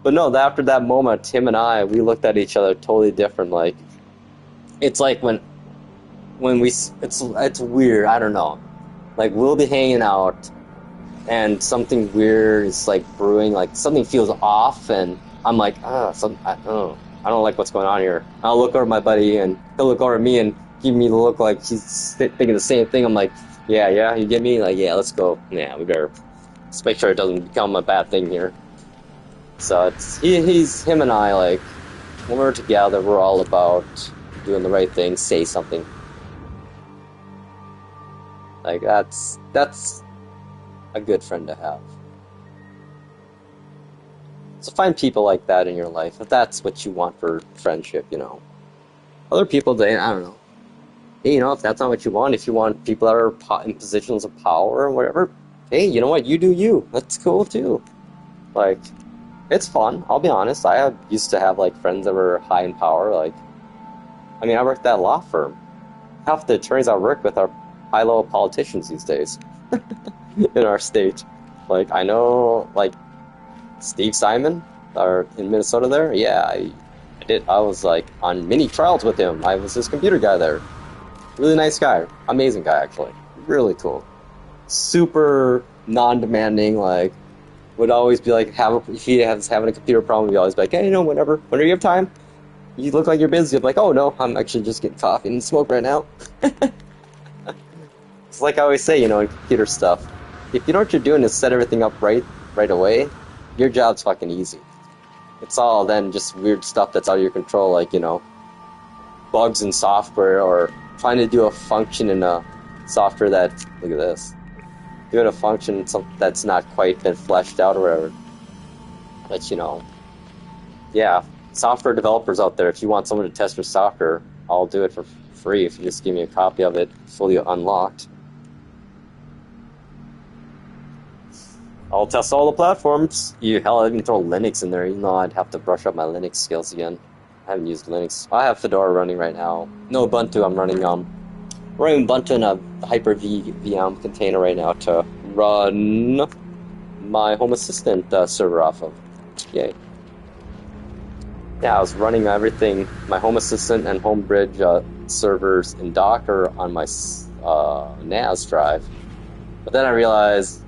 But no, after that moment, Tim and I, we looked at each other totally different. Like, it's like when it's weird. I don't know. Like, we'll be hanging out, and something weird is like brewing. Like, something feels off, and I'm like, I don't like what's going on here. I'll look over at my buddy, and he'll look over at me and give me the look like he's thinking the same thing. I'm like, yeah, you get me? Like, yeah, let's go. Yeah, we better let's make sure it doesn't become a bad thing here. So it's him and I, like, when we're together, we're all about doing the right thing, say something. Like, that's a good friend to have. So find people like that in your life, if that's what you want for friendship, Other people, I don't know. If that's not what you want, if you want people that are in positions of power or whatever, hey, you know what, you do you. That's cool too. Like, it's fun. I'll be honest. I used to have like friends that were high in power. Like, I worked at a law firm. Half the attorneys I work with are high-level politicians these days in our state. Like, I know, like, Steve Simon, in Minnesota there. Yeah, I did. I was like on mini trials with him. I was his computer guy there. Really nice guy. Amazing guy, actually. Really cool. Super non-demanding, like, would always be like, if he was having a computer problem, he'd always be like, hey, whenever you have time, you look like you're busy. You'll be like, oh no, I'm actually just getting coffee and smoke right now. It's like I always say, in computer stuff, if you know what you're doing is set everything up right, right away, your job's fucking easy. It's all then just weird stuff that's out of your control, like, you know, bugs in software or trying to do a function in a software that, look at this, doing a function that's not quite been fleshed out or whatever. But, you know, yeah, software developers out there, if you want someone to test your software, I'll do it for free if you just give me a copy of it fully unlocked. I'll test all the platforms. Hell, I even throw Linux in there, even though I'd have to brush up my Linux skills again. I haven't used Linux. I have Fedora running right now. No Ubuntu, I'm running Ubuntu in a Hyper-V VM container right now to run my Home Assistant server off of. Yay. Yeah, I was running everything, my Home Assistant and Homebridge servers in Docker on my NAS drive. But then I realized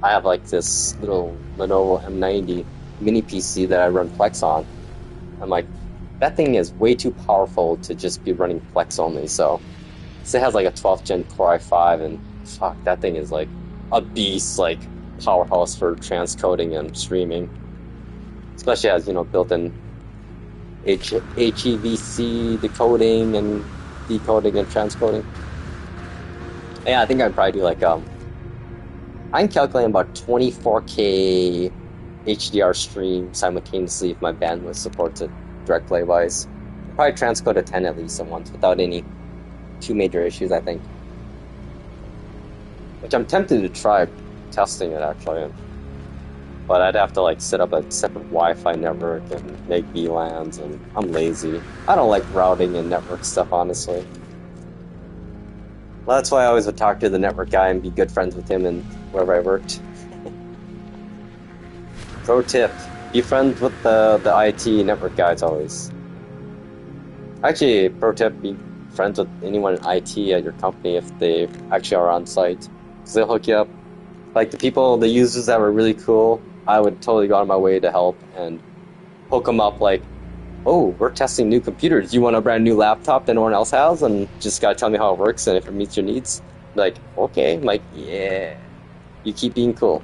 I have like this little Lenovo M90 mini PC that I run Plex on. I'm like, that thing is way too powerful to just be running Plex only, so it has like a 12th gen Core i5, and fuck, that thing is like a beast, like powerhouse for transcoding and streaming. Especially as, you know, built-in HEVC decoding and decoding and transcoding. Yeah, I think I'd probably do like I'm calculating about 24K HDR stream simultaneously if my bandwidth supports it direct play wise. Probably transcode to 10 at least at once without any too major issues, I think. Which I'm tempted to try testing it actually. But I'd have to like set up a separate Wi-Fi network and make VLANs, and I'm lazy. I don't like routing and network stuff, honestly. Well, that's why I always would talk to the network guy and be good friends with him and wherever I worked. Pro tip, be friends with the IT network guys always. Actually, pro tip, be friends with anyone in IT at your company if they actually are on site. Because they'll hook you up. Like the users that were really cool, I would totally go out of my way to help and hook them up like, oh, we're testing new computers. You want a brand new laptop that no one else has? And just gotta tell me how it works and if it meets your needs. Like, okay. I'm like, yeah. You keep being cool.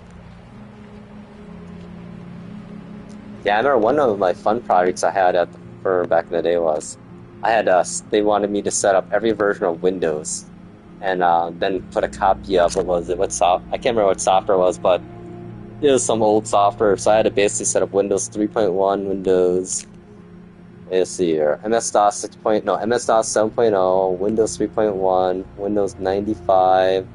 Yeah, I remember one of my fun projects I had at the firm back in the day was I had they wanted me to set up every version of Windows and then put a copy of I can't remember what software it was, but it was some old software. So I had to basically set up Windows 3.1, Windows. Let's see here. MS-DOS 7.0, Windows 3.1, Windows 95,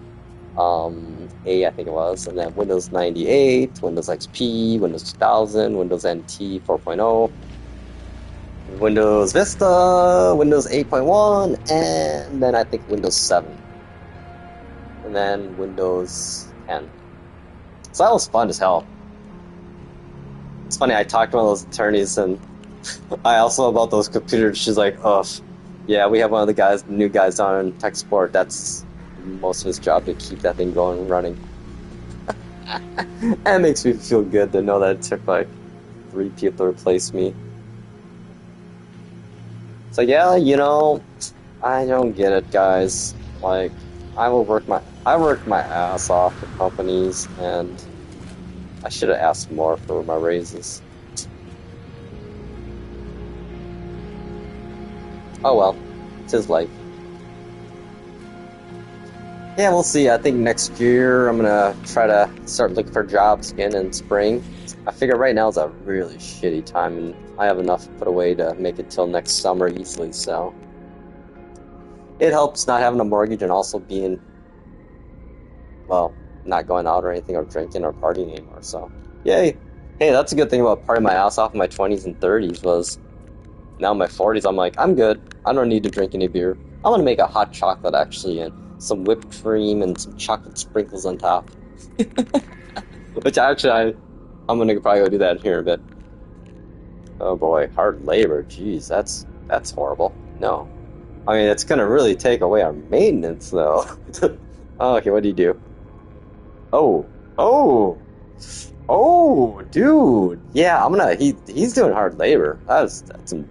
A I think it was, and then Windows 98, Windows XP, Windows 2000, Windows NT 4.0, Windows Vista, Windows 8.1, and then I think Windows 7. And then Windows 10. So that was fun as hell. It's funny, I talked to one of those attorneys and I also about those computers. She's like, oh, yeah, we have one of the new guys down in tech support. That's most of his job to keep that thing going and running. And it makes me feel good to know that it took like 3 people to replace me. So yeah, you know, I don't get it, guys. Like, I worked my ass off for companies, and I should have asked more for my raises. Oh well, it's his life. Yeah, we'll see. I think next year I'm gonna try to start looking for jobs again in spring. I figure right now is a really shitty time, and I have enough put away to make it till next summer easily, so it helps not having a mortgage and also being, well, not going out or anything or drinking or partying anymore, so yay. Hey, that's a good thing about partying my ass off in my 20s and 30s was now in my 40s, I'm like, I'm good. I don't need to drink any beer. I'm going to make a hot chocolate, actually, and some whipped cream and some chocolate sprinkles on top. Which actually, I'm going to probably go do that here in a bit. Oh boy, hard labor. Jeez, that's horrible. No. I mean, it's going to really take away our maintenance, though. Oh, okay, what do you do? Oh, dude. Yeah, he's doing hard labor. That's some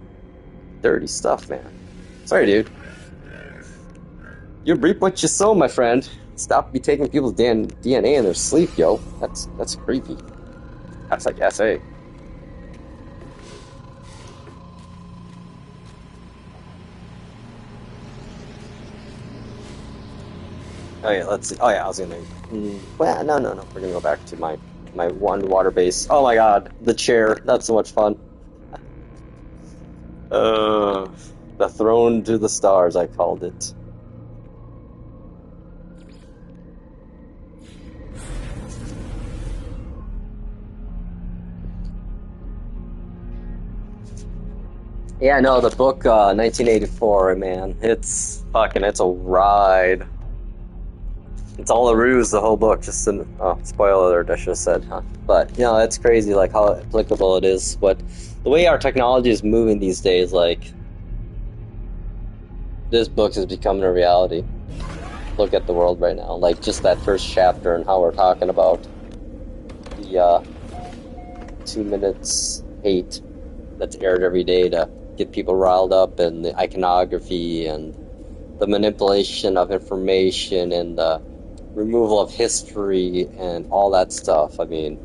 dirty stuff, man. Sorry, dude. You reap what you sow, my friend. Stop be taking people's DNA in their sleep, yo. That's creepy. That's like SA. Oh yeah, let's see. Oh yeah, I was gonna. Well, no. We're gonna go back to my one water base. Oh my god, the chair. That's so much fun. Uh, the throne to the stars. I called it. Yeah, no, the book, 1984, man. It's a ride. It's all a ruse, the whole book. Oh, spoiler alert, I should have said, huh? But, it's crazy, like, how applicable it is. But the way our technology is moving these days, like, this book is becoming a reality. Look at the world right now. Like, just that first chapter and how we're talking about the, 2 minutes hate that's aired every day to get people riled up, and the iconography and the manipulation of information and the removal of history and all that stuff. I mean,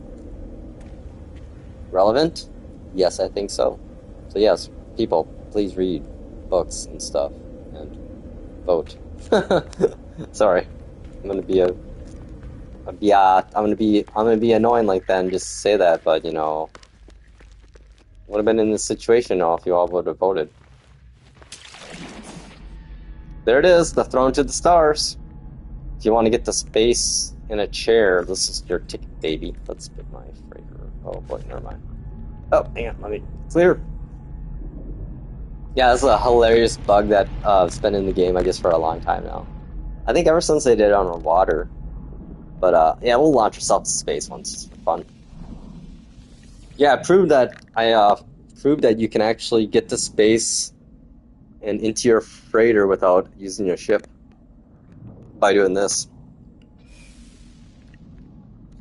relevant? Yes, I think so. So yes, people, please read books and stuff and vote. Sorry, I'm gonna be annoying like that and just say that, but would have been in this situation now if you all would have voted. There it is, the throne to the stars. If you want to get to space in a chair, this is your ticket, baby. Let's pick my freighter. Oh boy, never mind. Oh, hang on, let me clear. Yeah, this is a hilarious bug that has been in the game, I guess, for a long time now. I think ever since they did it on the water. But yeah, we'll launch ourselves to space once just for fun. Yeah, I proved that you can actually get to space and into your freighter without using your ship by doing this.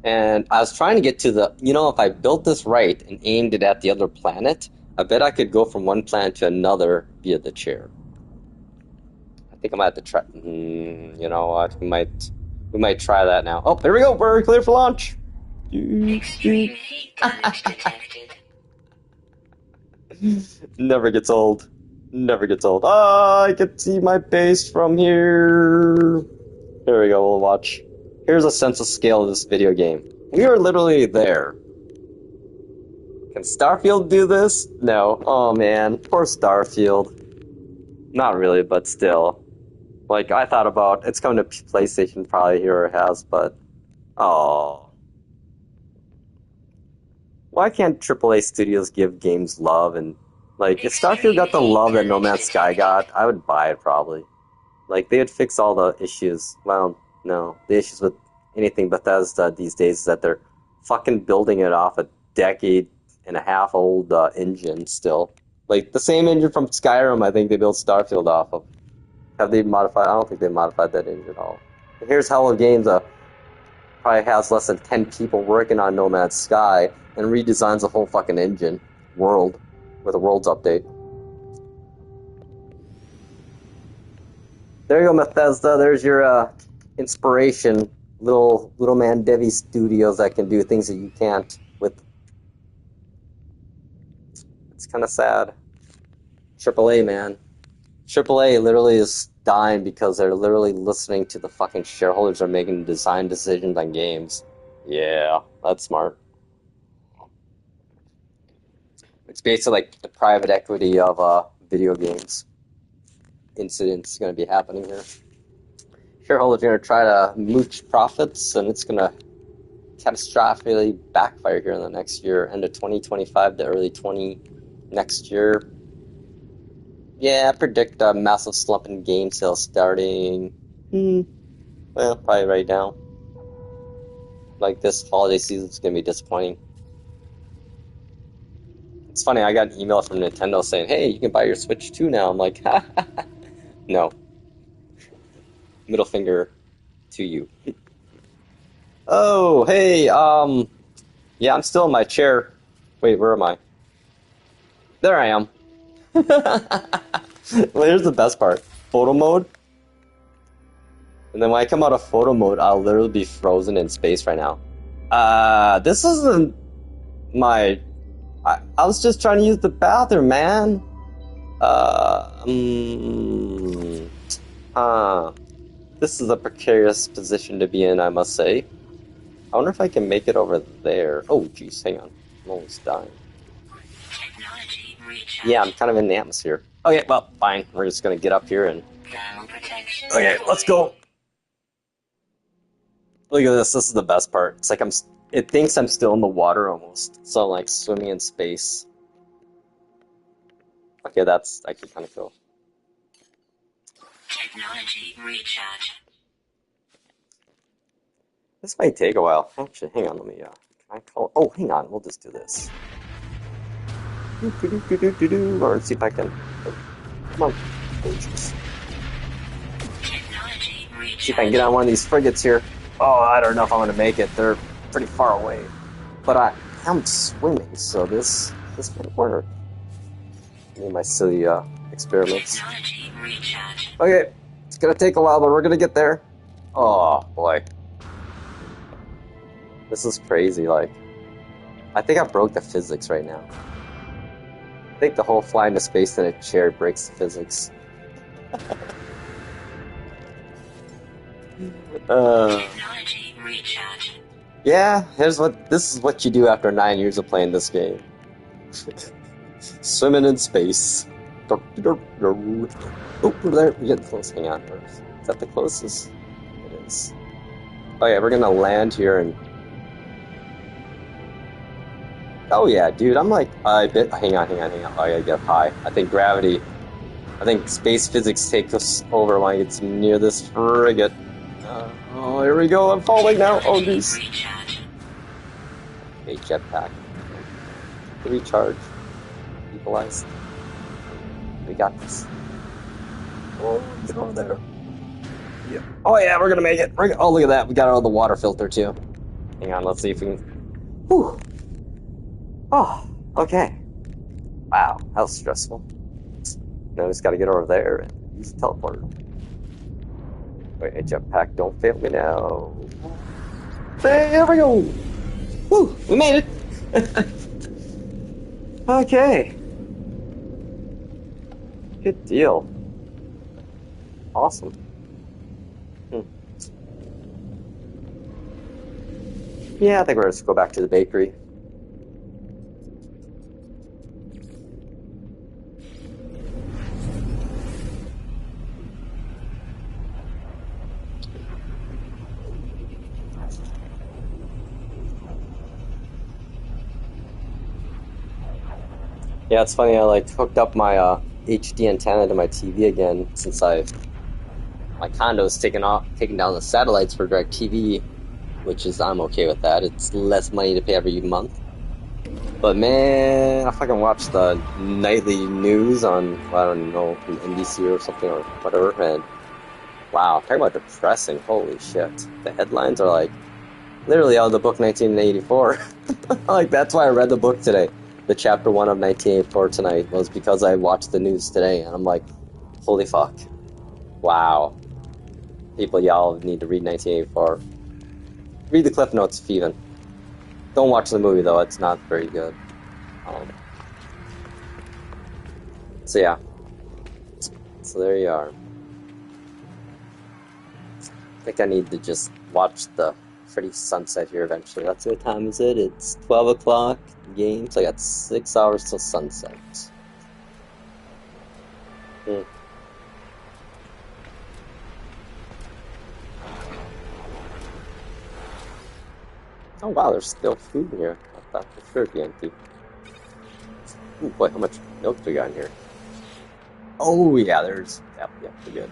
And I was trying to get to the, if I built this right and aimed it at the other planet, I bet I could go from one planet to another via the chair. I think I might have to try. You know what? We might try that now. Oh, there we go. We're clear for launch. Extreme heat damage detected. Never gets old. Never gets old. Ah, I can see my base from here. There we go. We'll watch. Here's a sense of scale of this video game. We are literally there. Can Starfield do this? No. Oh man, poor Starfield. Not really, but still. Like, I thought about, it's coming to PlayStation probably here, it has, but oh. Why can't AAA studios give games love? And like, if Starfield got the love that NoMansSky got, I would buy it probably. Like, they would fix all the issues. Well, no, the issues with anything Bethesda these days is that they're fucking building it off a decade and a half old engine still. Like, the same engine from Skyrim, I think they built Starfield off of. Have they modified? I don't think they modified that engine at all. And here's Hello Games, probably has less than 10 people working on NoMansSky and redesigns the whole fucking engine world with a world's update. There you go, Bethesda. There's your inspiration. Little man Devi Studios that can do things that you can't with. It's kind of sad. AAA, man. AAA literally is dying because they're literally listening to the fucking shareholders that are making design decisions on games. Yeah, that's smart. It's basically like the private equity of video games. Incidents going to be happening here. Shareholders are going to try to mooch profits, and it's going to catastrophically backfire here in the next year, end of 2025 to early next year. Yeah, I predict a massive slump in game sales starting, well, probably right now. Like, this holiday season is going to be disappointing. It's funny, I got an email from Nintendo saying, hey, you can buy your Switch 2 now. I'm like, ha ha ha. No. Middle finger to you. Oh, hey, yeah, I'm still in my chair. Wait, where am I? There I am. Well, here's the best part. Photo mode. And then when I come out of photo mode, I'll literally be frozen in space right now. This isn't I was just trying to use the bathroom, man. This is a precarious position to be in, I must say. I wonder if I can make it over there. Oh, jeez, hang on. I'm almost dying. Technology recharge. Yeah, I'm kind of in the atmosphere. Okay, well, fine. We're just gonna get up here and... Thermal protection. Okay, let's go. Look at this. This is the best part. It's like it thinks I'm still in the water almost. So I'm like swimming in space. Okay, that's actually kind of cool. Technology recharge. This might take a while. Actually, hang on. Let me. Can I call? Oh, hang on. We'll just do this. Or see if I can. Oh, come on. Oh, jeez. Technology recharge. See if I can get on one of these frigates here. Oh, I don't know if I'm gonna make it. They're pretty far away. But I'm swimming, so this might work. Need my silly experiments. Technology recharge. Okay, it's gonna take a while, but we're gonna get there. Oh boy, this is crazy. Like, I think I broke the physics right now. I think the whole flying to space in a chair breaks the physics. Technology recharge. Yeah, this is what you do after 9 years of playing this game. Swimming in space. Oh, we're there. We're getting close. Hang on. Is that the closest? It is. Oh yeah, we're gonna land here and... Oh yeah, dude, I'm like a bit... Hang on. Oh, I gotta get high. I think space physics takes us over when I get near this frigate. Oh, here we go. I'm falling now. Oh, jeez. Okay, jetpack. Recharge. Equalized. We got this. Oh, get over there. Yeah. Oh yeah, we're gonna make it. Oh, look at that. We got out of the water filter too. Hang on, let's see if we can... Whew. Oh, okay. Wow, that was stressful. Now we just gotta get over there and use the teleporter. Wait, hey, jetpack, don't fail me now. There we go! Woo, we made it! Okay. Good deal. Awesome. Yeah, I think we're gonna just go back to the bakery. Yeah, it's funny, I like hooked up my HD antenna to my TV again since my condo's taken down the satellites for DirecTV, which is, I'm okay with that. It's less money to pay every month. But man, I fucking watch the nightly news on, I don't know, from NBC or something or whatever, and wow, talking about depressing, holy shit. The headlines are like, literally out of the book 1984. Like, that's why I read the book today. The chapter 1 of 1984 tonight was because I watched the news today, and I'm like, holy fuck. Wow. People, y'all need to read 1984. Read the Cliff Notes if even. Don't watch the movie, though. It's not very good. So, yeah. So, there you are. I think I need to just watch the pretty sunset here eventually. That's what time is it? It's 12 o'clock game, so I got 6 hours till sunset. Oh wow, there's still food in here. I thought for sure it'd be empty. Ooh, boy, how much milk do we got in here? Oh yeah, there's... Yep, we're good.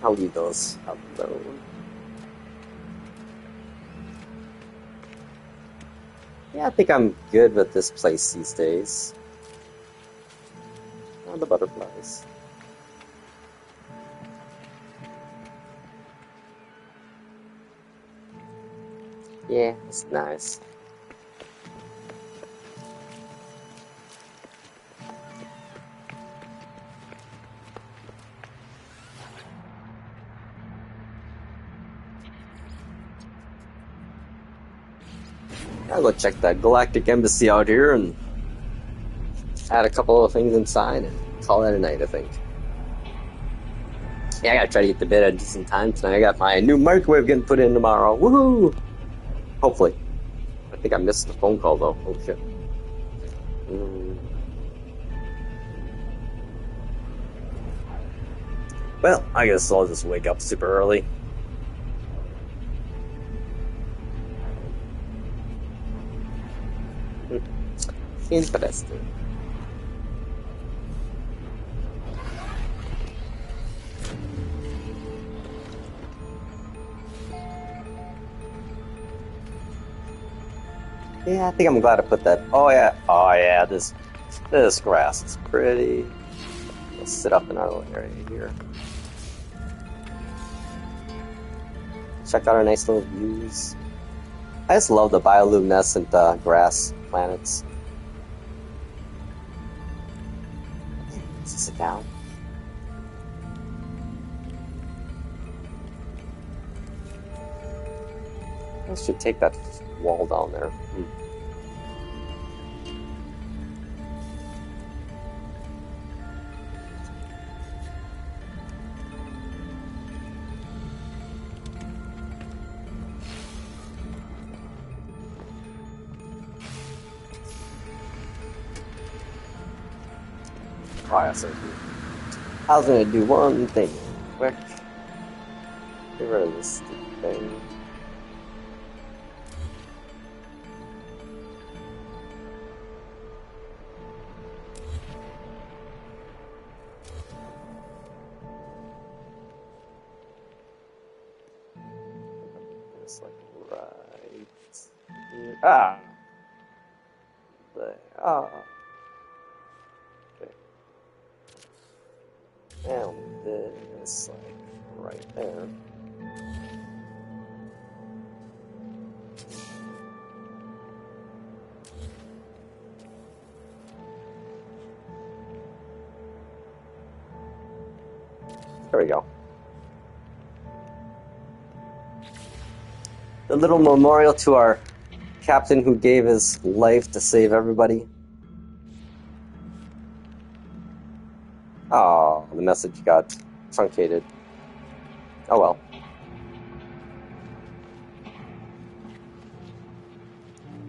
I'll leave those alone. Yeah, I think I'm good with this place these days. Oh, the butterflies. Yeah, it's nice. I'll go check that Galactic Embassy out here and add a couple of things inside and call that a night, I think. Yeah, I gotta try to get to bed at a decent time tonight. I got my new microwave getting put in tomorrow. Woohoo! Hopefully. I think I missed the phone call though. Oh shit. Well, I guess I'll just wake up super early. Interesting. Yeah, I think I'm glad I put that. Oh yeah, this grass is pretty. Let's sit up in our little area here. Check out our nice little views. I just love the bioluminescent grass planets. Let's sit down. I should take that wall down there. Oh, yeah, so I was gonna do one thing quick. Get rid of this stupid thing. Just like right here. Ah! There. Ah! Okay. And this, like, right there. There we go. A little memorial to our captain who gave his life to save everybody. Oh, the message got truncated. Oh well.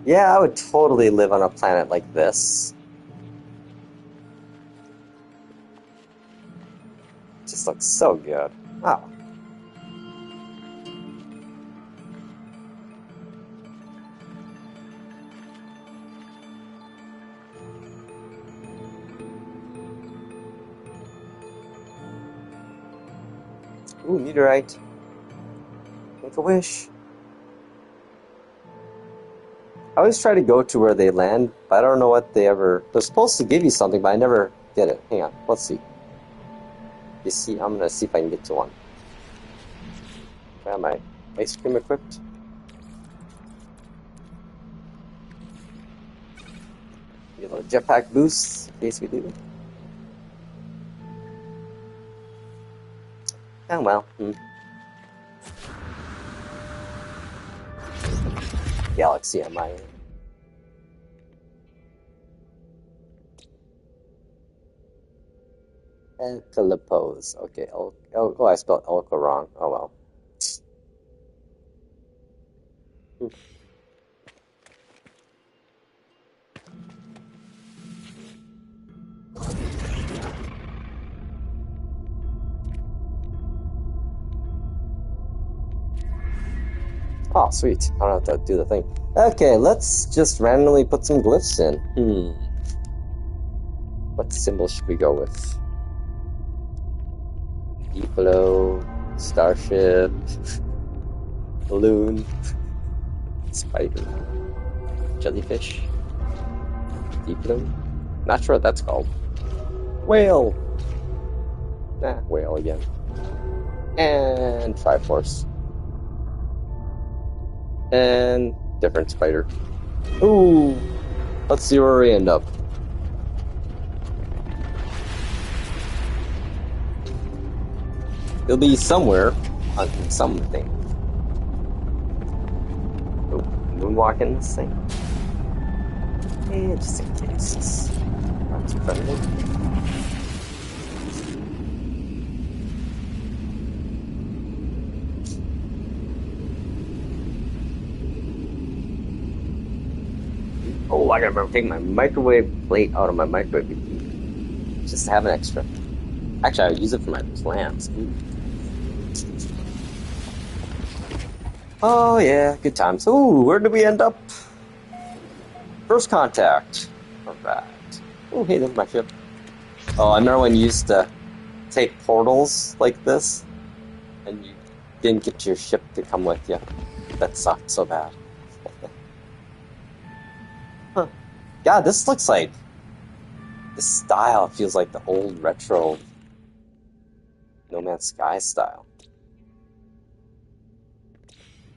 Yeah, I would totally live on a planet like this. Just looks so good. Oh. Ooh, meteorite. Make a wish. I always try to go to where they land, but I don't know what they ever... They're supposed to give you something, but I never get it. Hang on, let's see. You see, I'm gonna see if I can get to one. Got my ice cream equipped. Get a little jetpack boost, in case we do. Oh well. Galaxy am I in? Elkalopose. Okay. Oh, I spelled Elka wrong. Oh well. Oh, sweet. I don't have to do the thing. Okay, let's just randomly put some glyphs in. What symbol should we go with? Diplo, starship, balloon, spider, jellyfish, Diplo. Not sure what that's called. Whale. Nah, whale again. And Triforce. And different spider. Ooh, let's see where we end up. It'll be somewhere on something. Oh, moonwalking this thing. And just in case it's not too friendly. Oh, I gotta remember taking my microwave plate out of my microwave just to have an extra. Actually, I would use it for my plants. Ooh. Oh yeah, good times. Ooh, where did we end up? First contact. Alright. Oh, hey, there's my ship. Oh, I remember when you used to take portals like this, and you didn't get your ship to come with you. That sucked so bad. Huh. God, this looks like... This style feels like the old retro No Man's Sky style.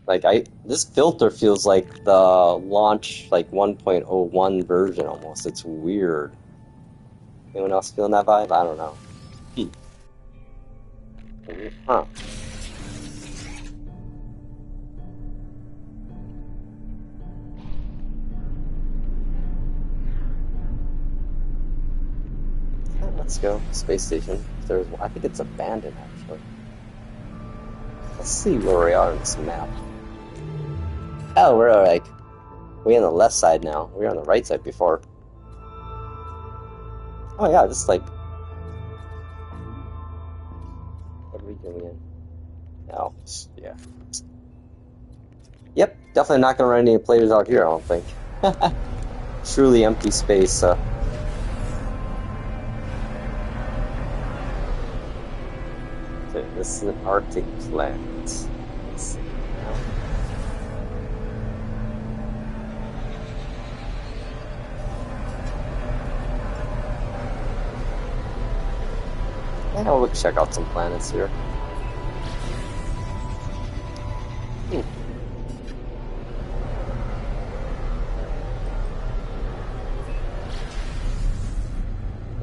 Like, this filter feels like the launch, like, 1.01 version almost. It's weird. Anyone else feeling that vibe? I don't know. Huh. Let's go. Space station. I think it's abandoned, actually. Let's see where we are on this map. Oh, we're like... We're on the left side now. We were on the right side before. Oh yeah, this is like... What region are we in? Oh, yeah. Yep, definitely not gonna run any players out here, I don't think. Truly empty space, Okay, this is an Arctic planet. Let's see. Yeah, we'll check out some planets here.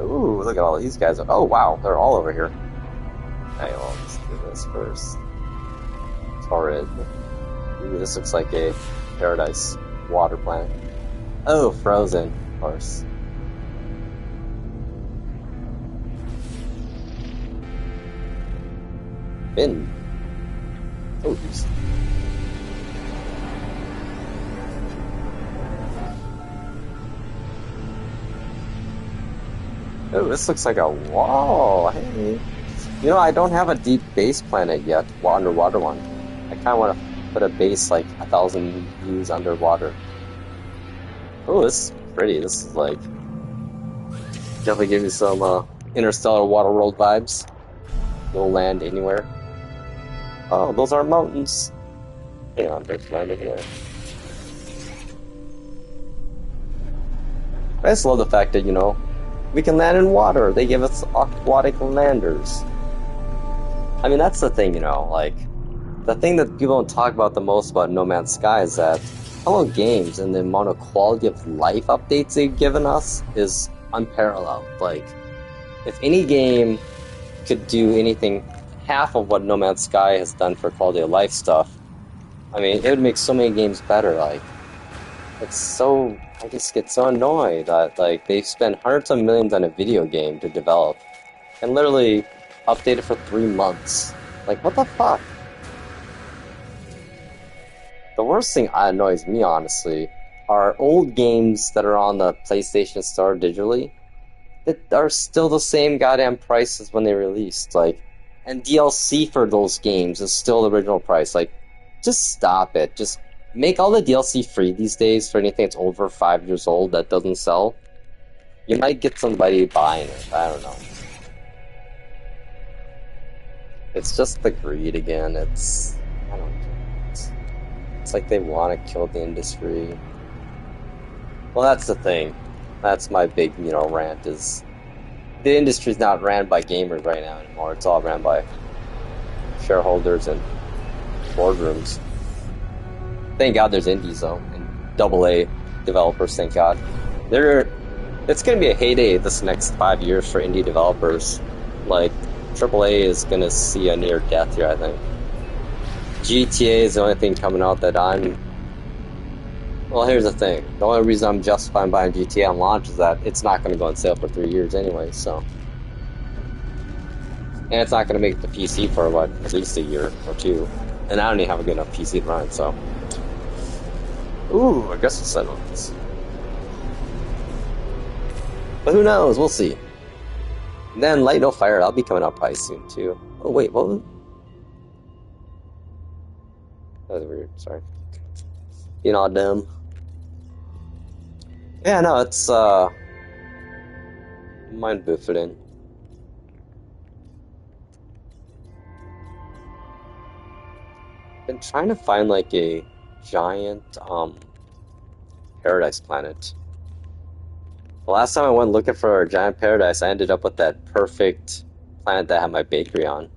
Ooh, look at all these guys. Oh, wow, they're all over here. Okay, well, let's do this first. Torrid. Ooh, this looks like a paradise water planet. Oh, frozen, of course. Bin. Oh, geez. Oh, this looks like a wall. Hey. You know, I don't have a deep base planet yet, underwater one. I kind of want to put a base like 1,000 views underwater. Oh, this is pretty. This is like... Definitely give me some interstellar waterworld vibes. You'll land anywhere. Oh, those are mountains. Hang on, there's land over there. I just love the fact that, you know, we can land in water. They give us aquatic landers. I mean, that's the thing, you know, like, the thing that people don't talk about the most about No Man's Sky is that Hello Games and the amount of quality of life updates they've given us is unparalleled. Like, if any game could do anything half of what No Man's Sky has done for quality of life stuff, I mean, it would make so many games better. Like, it's so... I just get so annoyed that, like, they spend hundreds of millions on a video game to develop and literally update it for 3 months. Like, what the fuck? The worst thing that annoys me, honestly, are old games that are on the PlayStation Store digitally that are still the same goddamn price as when they released. Like, and DLC for those games is still the original price. Like, just stop it. Just make all the DLC free these days for anything that's over 5 years old that doesn't sell. You might get somebody buying it. I don't know. It's just the greed again. It's... I don't know. It's like they want to kill the industry. Well, that's the thing. That's my big, you know, rant is... The industry's not ran by gamers right now anymore. It's all ran by shareholders and boardrooms. Thank God there's indies, though, and AA developers, thank God. It's going to be a heyday this next 5 years for indie developers. Like, AAA is going to see a near death here, I think. GTA is the only thing coming out that I'm Well, here's the thing. The only reason I'm justifying buying GTA on launch is that it's not going to go on sale for 3 years anyway, so. And it's not going to make the PC for, what, at least a year or two. And I don't even have a good enough PC to run it, so. Ooh, I guess we'll settle this. But who knows? We'll see. And then Light No Fire, that'll be coming out probably soon, too. Oh, wait, what was... That was weird, sorry. Being all dumb. Yeah, no, it's, mind-boofing. Been trying to find, like, a giant, paradise planet. The last time I went looking for a giant paradise, I ended up with that perfect planet that had my bakery on.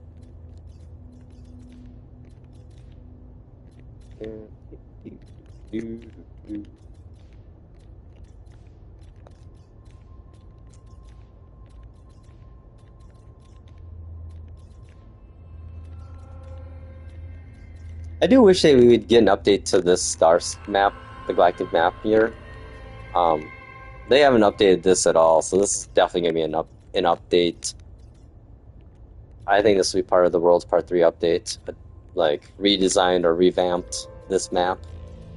I do wish that we would get an update to this star map, the galactic map here. They haven't updated this at all, so this is definitely gonna be an update. I think this will be part of the World's Part 3 update, like redesigned or revamped this map,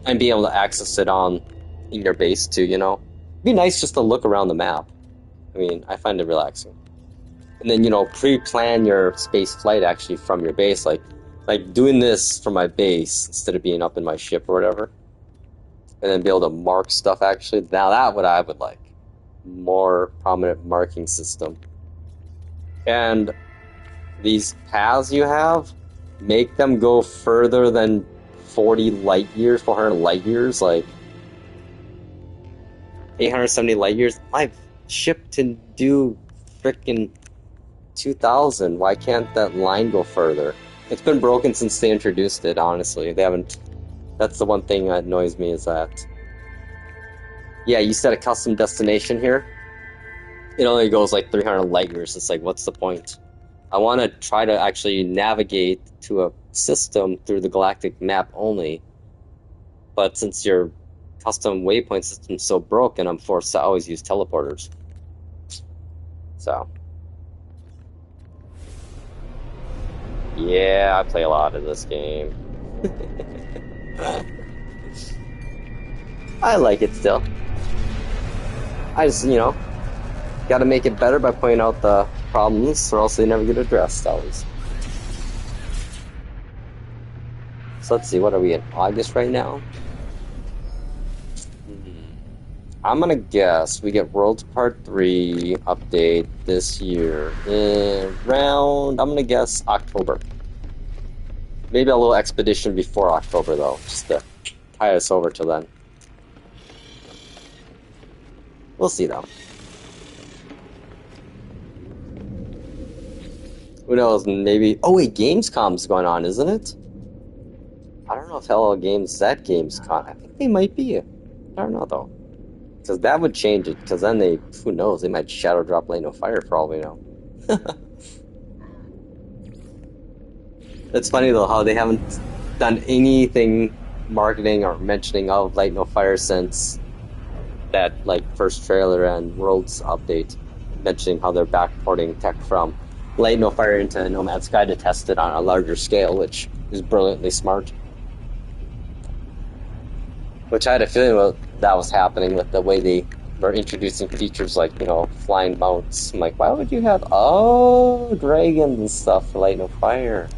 and be able to access it on in your base too. You know, it'd be nice just to look around the map. I mean, I find it relaxing. And then, you know, pre-plan your space flight actually from your base, like doing this from my base instead of being up in my ship or whatever. And then be able to mark stuff actually. Now that what I would like. More prominent marking system. And these paths you have, make them go further than 40 light years, 400 light years, like 870 light years. My ship can do frickin' 2000. Why can't that line go further? It's been broken since they introduced it, honestly. They haven't... That's the one thing that annoys me is that... Yeah, you set a custom destination here. It only goes like 300 light years. It's like, what's the point? I want to try to actually navigate to a system through the galactic map only. But since your custom waypoint system's so broken, I'm forced to always use teleporters. So... Yeah, I play a lot of this game. I like it still. I just, you know, gotta make it better by pointing out the problems, or else they never get addressed, always. So let's see, what are we in August right now? I'm gonna guess we get World's Part 3 update this year around, I'm gonna guess October. Maybe a little expedition before October though, just to tie us over till then. We'll see though. Who knows, maybe... Oh wait, Gamescom's going on, isn't it? I don't know if Hello Games is at Gamescom. I think they might be. I don't know though. Because that would change it, because then they... Who knows, they might shadow drop Light No Fire for all we know. It's funny though how they haven't done anything marketing or mentioning of Light No Fire since that like first trailer and World's update, mentioning how they're backporting tech from Light No Fire into NoMansSky to test it on a larger scale, which is brilliantly smart. Which I had a feeling that was happening with the way they were introducing features like, you know, flying mounts. I'm like, why would you have dragons and stuff for Light No Fire?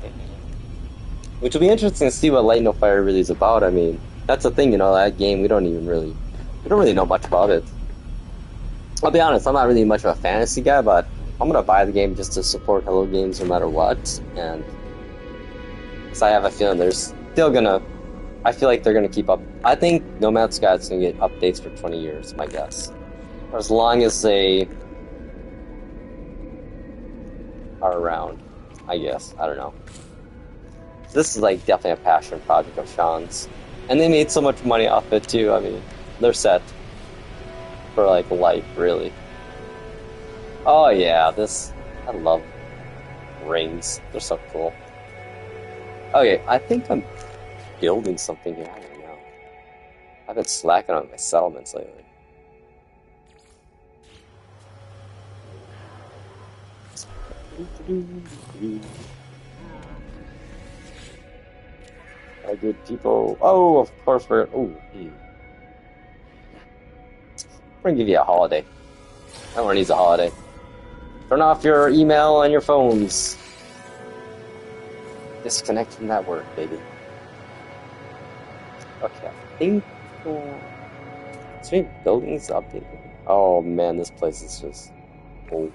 Which will be interesting to see what Light No Fire really is about. I mean, that's the thing, you know, that game we don't really know much about it. I'll be honest, I'm not really much of a fantasy guy, but I'm gonna buy the game just to support Hello Games no matter what, and so I have a feeling there's still gonna... I feel like they're gonna keep up. I think NoMansSky is gonna get updates for 20 years, my guess. Or as long as they are around, I guess. I don't know. This is like definitely a passion project of Sean's. And they made so much money off it too. I mean, they're set for like life, really. Oh yeah, I love rings. They're so cool. Okay, I think I'm building something here. I don't know. I've been slacking on my settlements lately. Our good people. Oh, of course we're. Oh, we're gonna give you a holiday. Everyone needs a holiday. Turn off your email and your phones. Disconnect from that work, baby. Okay, I think. Sweet buildings updated. Oh man, this place is just old.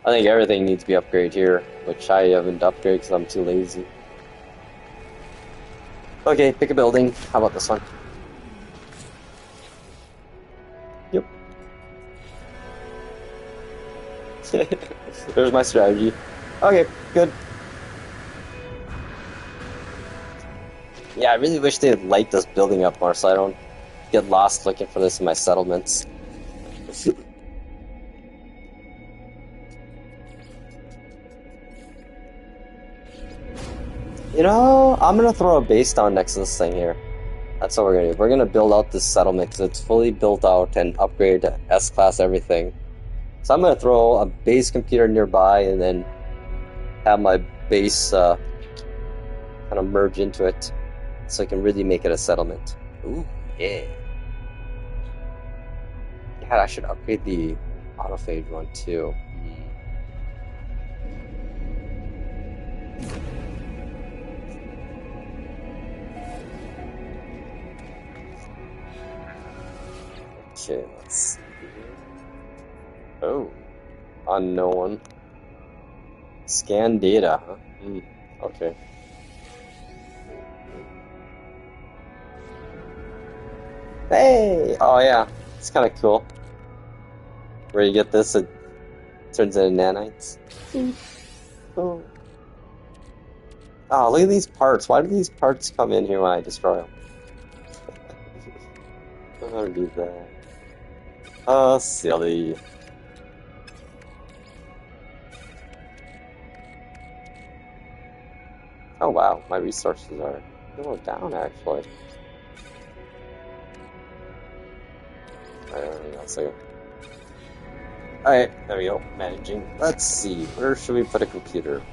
I think everything needs to be upgraded here, which I haven't upgraded because I'm too lazy. Okay, pick a building. How about this one? Yep. There's my strategy. Okay, good. Yeah, I really wish they'd light this building up more so I don't get lost looking for this in my settlements. You know, I'm gonna throw a base down next to this thing here. That's what we're gonna do. We're gonna build out this settlement because it's fully built out and upgrade to S-class everything. So I'm gonna throw a base computer nearby and then have my base kind of merge into it so I can really make it a settlement. Ooh, yeah. God, I should upgrade the autophage one too. Okay, let's see here. Oh, unknown. Scan data, huh? Okay. Hey! Oh yeah, it's kind of cool. Where you get this, it turns into nanites. Oh. Oh, look at these parts. Why do these parts come in here when I destroy them? I'm gonna do that. Oh, silly. Oh wow, my resources are a little down actually. Alright, there we go. Managing. Let's see, where should we put a computer?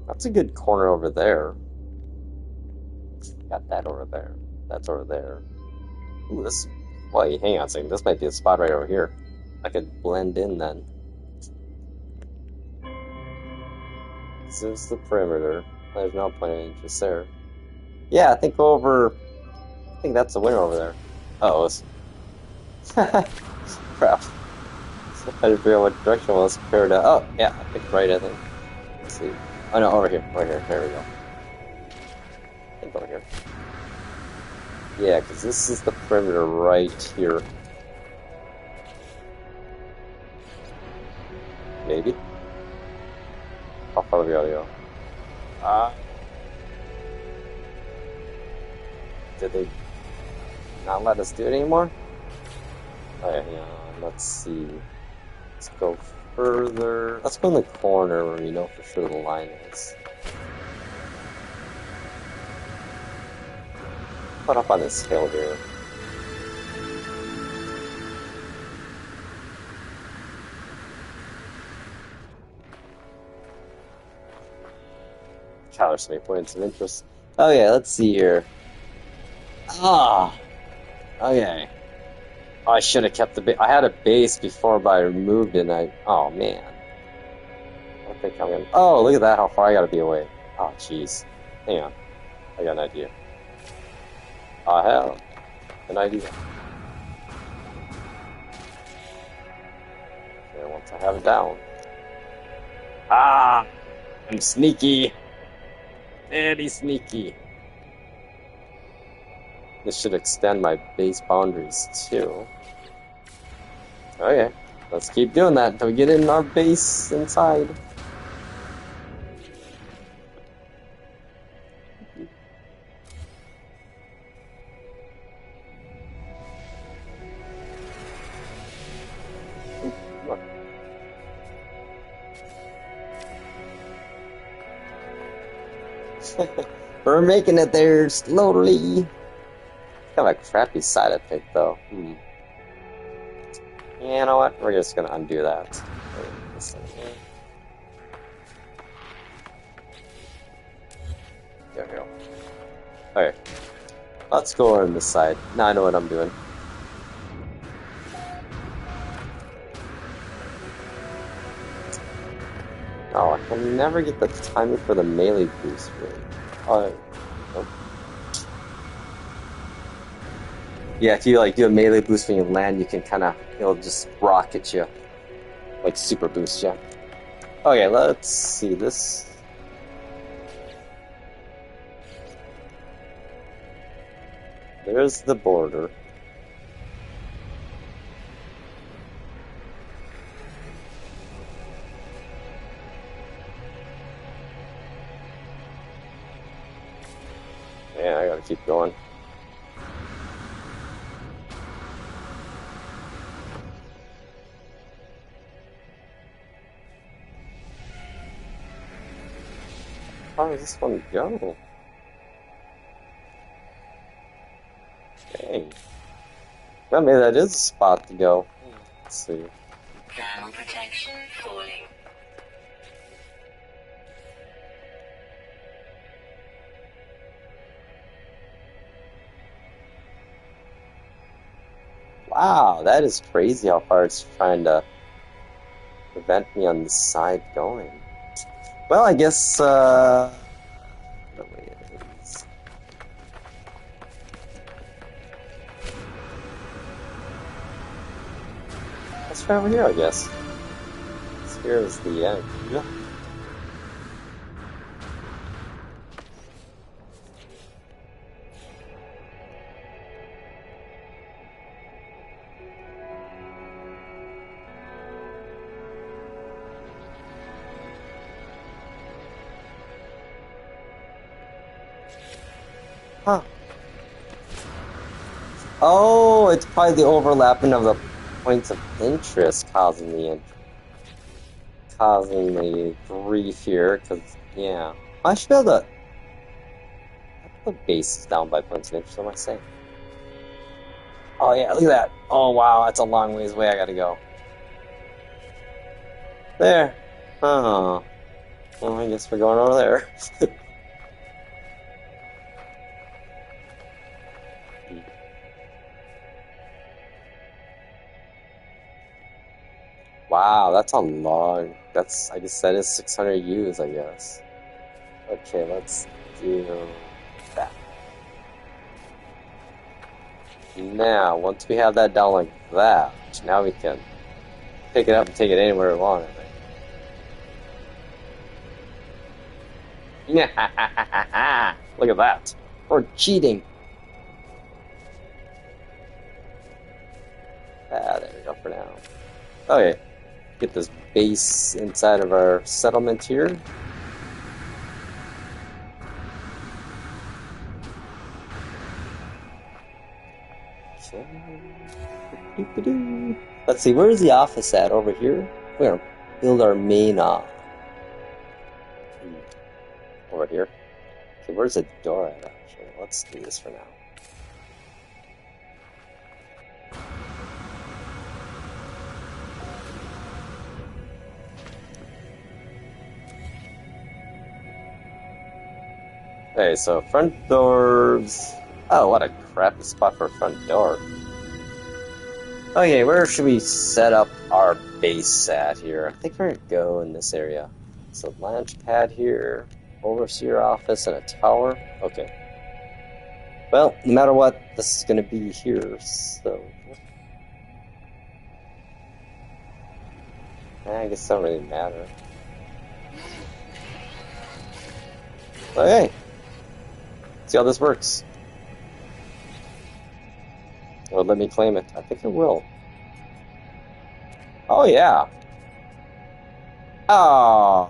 That's a good corner over there. Got that over there. That's over there. Ooh, this. Wait, hang on a second. This might be a spot right over here. I could blend in then. This is the perimeter. There's no point of interest there. Yeah, I think go over. I think that's the winner over there. Oh, it's. Crap. I didn't figure out what direction was compared to. Oh, yeah, I picked right, I think. Let's see. Oh no, over here. Over here. There we go. I think over here. Yeah, because this is the perimeter right here. Maybe? How far do we gotta go? Did they not let us do it anymore? Okay, yeah, let's see. Let's go further. Let's go in the corner where we know for sure the line is. Put up on this hill here. God, there's so many points of interest. Okay, let's see here. Ah, okay. Oh, I should have kept the base. I had a base before, but I removed it. And oh man. I don't think I'm gonna. Oh, look at that! How far I gotta be away. Oh, jeez. Hang on. I got an idea. I have an idea. Okay, once I have it down. Ah, I'm sneaky. Very sneaky. This should extend my base boundaries too. Okay, let's keep doing that until we get in our base inside. We're making it there slowly. Kind of a crappy side, I think, though. Yeah, you know what? We're just gonna undo that. This thing here. There we go. Okay. Let's go on this side. Now I know what I'm doing. Oh, I can never get the timing for the melee boost really. Oh, nope. Yeah, if you like do a melee boost when you land, you can kind of, it'll just rocket you, like super boost you. Okay, let's see this. There's the border. Yeah, I gotta keep going. How does this one go? Dang. Well, maybe that is a spot to go. Let's see. Thermal protection falling. Wow, that is crazy how far it's trying to prevent me on the side going. Well, I guess, the way it is. Let's try over here, I guess. Here is the end. Yeah. Huh. Oh, it's probably the overlapping of the points of interest causing the grief here, because, yeah. I should be able to put bases down by points of interest, what am I saying? Oh yeah, look at that. Oh wow, that's a long ways away I gotta go. There. Oh. Well, I guess we're going over there. Wow, that's a long. I guess that is 600 U's, I guess. Okay, let's do that. Now, once we have that down like that, now we can pick it up and take it anywhere we want, I think. Look at that. We're cheating. There we go for now. Okay, get this base inside of our settlement here. Okay. Let's see, where's the office at? Over here? We're gonna build our main over here. Okay, where's the door at actually? Let's do this for now. Okay, so front doors. Oh, what a crappy spot for a front door. Okay, where should we set up our base at here? I think we're gonna go in this area. So launch pad here, overseer office, and a tower. Okay. Well, no matter what, this is gonna be here, so I guess it doesn't really matter. Okay. See how this works. Or let me claim it. I think it will. Oh yeah. Oh.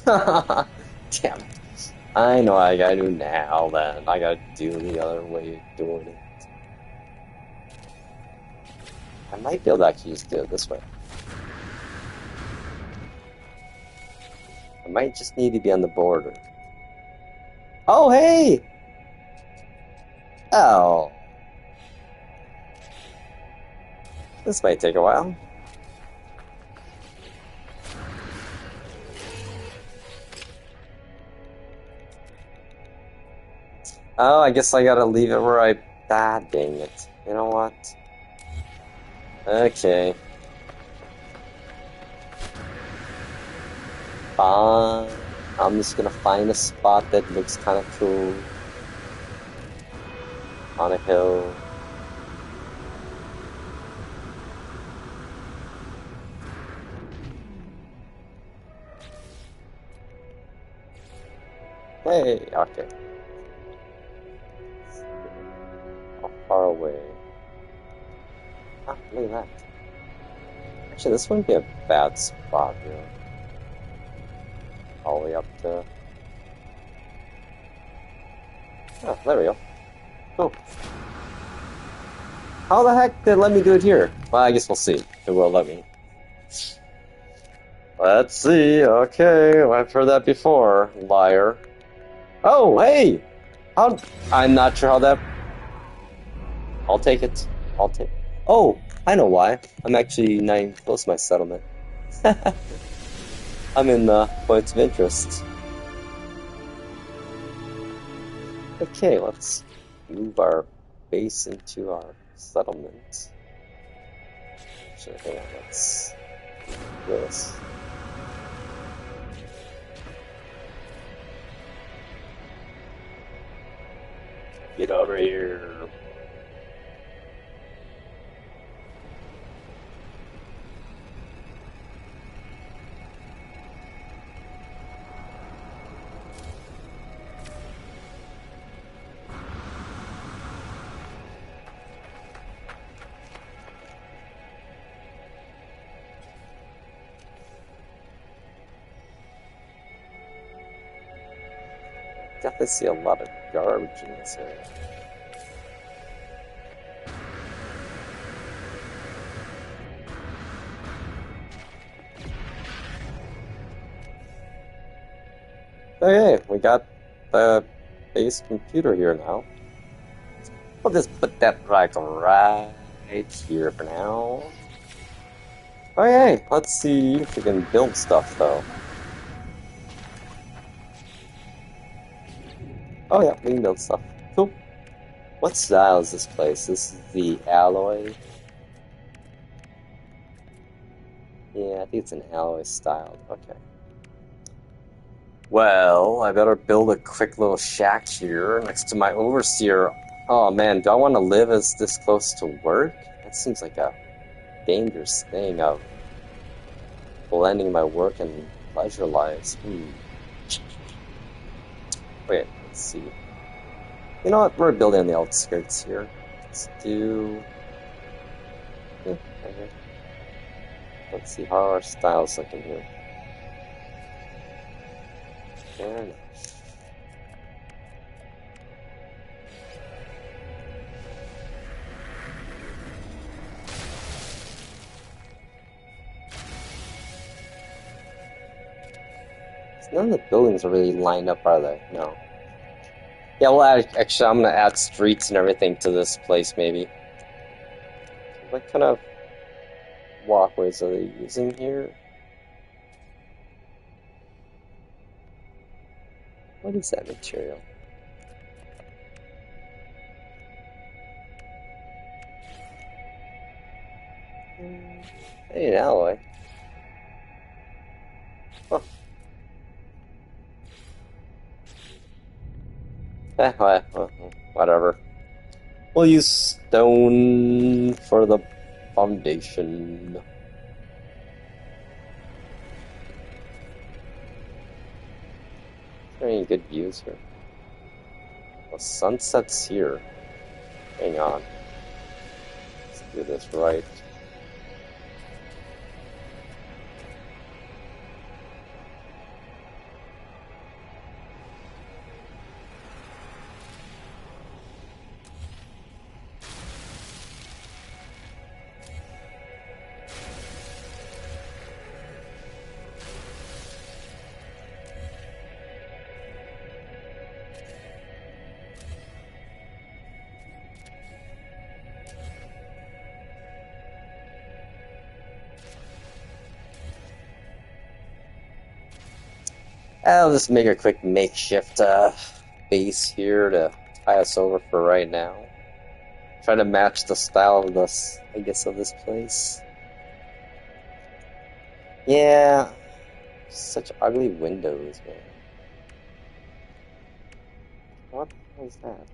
Damn. I know what I gotta do now then. I gotta do the other way of doing it. I might be able to actually just do it this way. I might just need to be on the border. Oh, hey! Oh. This might take a while. Oh, I guess I gotta leave it where I... Ah, dang it. You know what? Okay. Fine. I'm just gonna find a spot that looks kind of cool. On a hill. Hey, okay. How far away? Ah, look at that. Actually, this wouldn't be a bad spot, really. All the way up to... Oh, there we go. Cool. How the heck did it let me do it here? Well, I guess we'll see. It will let me. Let's see. Okay, I've heard that before. Liar. Oh, hey! How... I'm not sure how that... I'll take it. I'll take... Oh, I know why. I'm actually not even close to my settlement. I'm in the points of interest. Okay, let's move our base into our settlement. Actually, hang on, let's do this. Get over here. Definitely see a lot of garbage in this area. Okay, we got the base computer here now. We'll just put that right here for now. Okay, let's see if we can build stuff though. Oh yeah, we can build stuff. Cool. What style is this place? This is the alloy. Yeah, I think it's an alloy style. Okay. Well, I better build a quick little shack here next to my overseer. Oh man, do I want to live as this close to work? That seems like a dangerous thing of blending my work and leisure lives. Wait, let's see. You know what? We're building on the outskirts here. Let's do... Yeah, right here. Let's see how our style's looking here. Fair enough. None of the buildings are really lined up, are they? No. Yeah, well, actually, I'm gonna add streets and everything to this place, maybe. What kind of walkways are they using here? What is that material? Hey, an alloy. Huh. Whatever. We'll use stone for the foundation. Are there any good views here? Well, sunset's here. Hang on. Let's do this right. I'll just make a quick makeshift base here to tie us over for right now. Try to match the style of this, I guess, of this place. Yeah, such ugly windows, man. What the hell is that?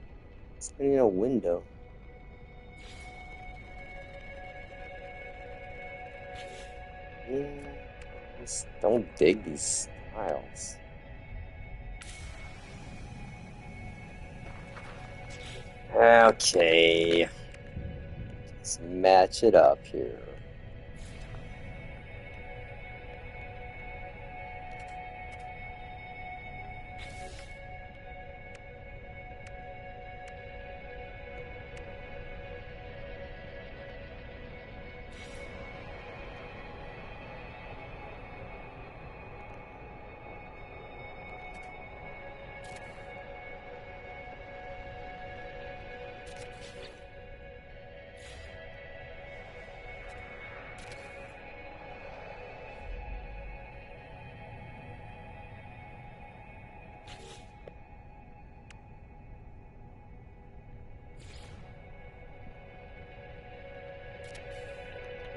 It's not even a window. Yeah, just don't dig these styles. Okay, let's match it up here.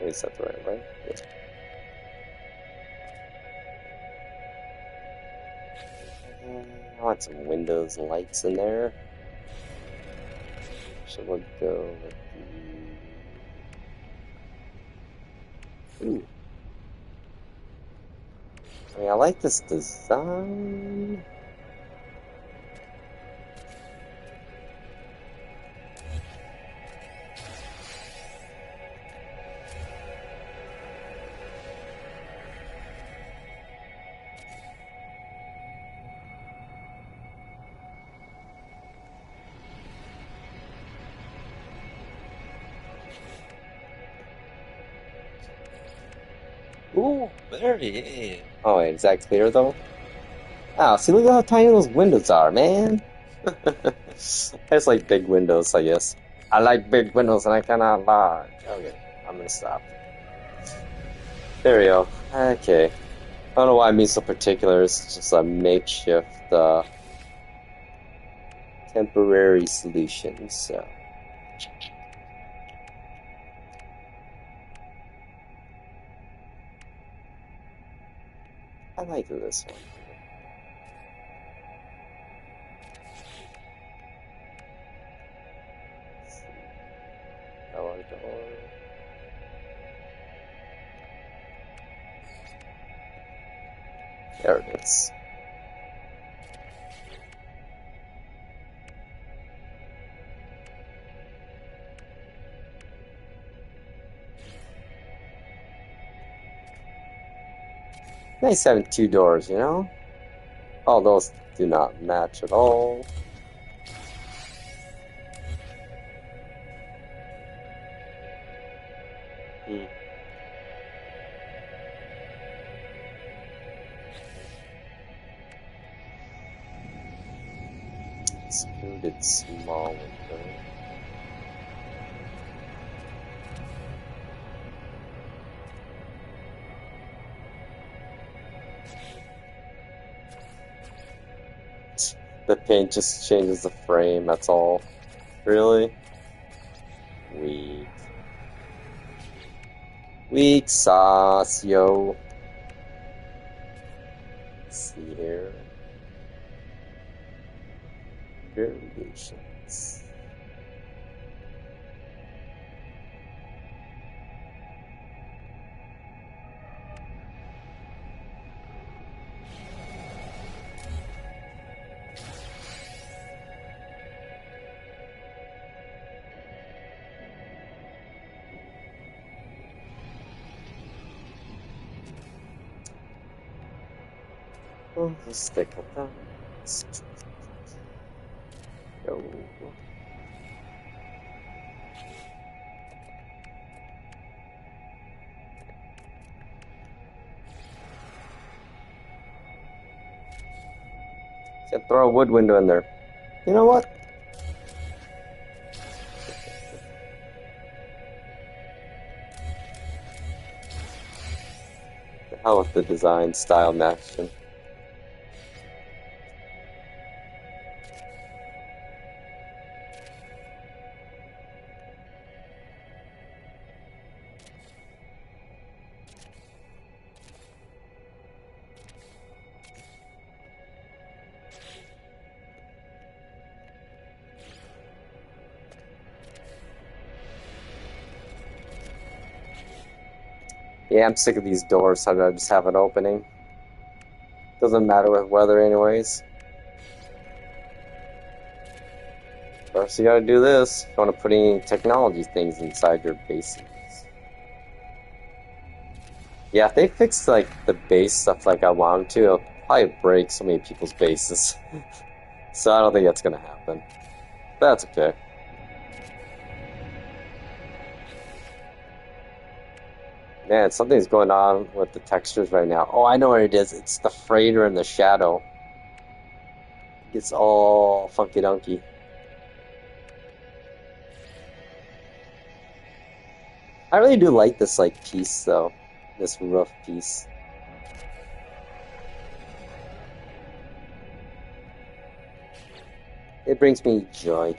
Is that the right way? Yes. I want some windows and lights in there. So we'll go with the... Ooh. I mean, I like this design. Ooh, there it is. Oh, wait, is that clear though? Oh, see, look at how tiny those windows are, man. I just like big windows, I guess. I like big windows and I cannot lie. Okay, I'm gonna stop. There we go. Okay. I don't know why I'm being so particular. It's just a makeshift, temporary solution, so. I like this one. Door, door. There it is. Nice having two doors, you know? Oh, those do not match at all. Hmm. Excluded small window. The paint just changes the frame, that's all. Really? Weak. Weak sauce, yo. Let's see here. Variations. Oh, let's stick with that. Go. Should throw a wood window in there. You know what? The hell with the design style matching. Yeah, I'm sick of these doors, so I just have an opening. Doesn't matter with weather anyways. First you gotta do this. You wanna put any technology things inside your bases. Yeah, if they fix like the base stuff like I want them to, it'll probably break so many people's bases. So I don't think that's gonna happen. But that's okay. Man, something's going on with the textures right now. Oh, I know what it is. It's the freighter and the shadow. It's all funky dunky. I really do like this like piece though. This rough piece. It brings me joy.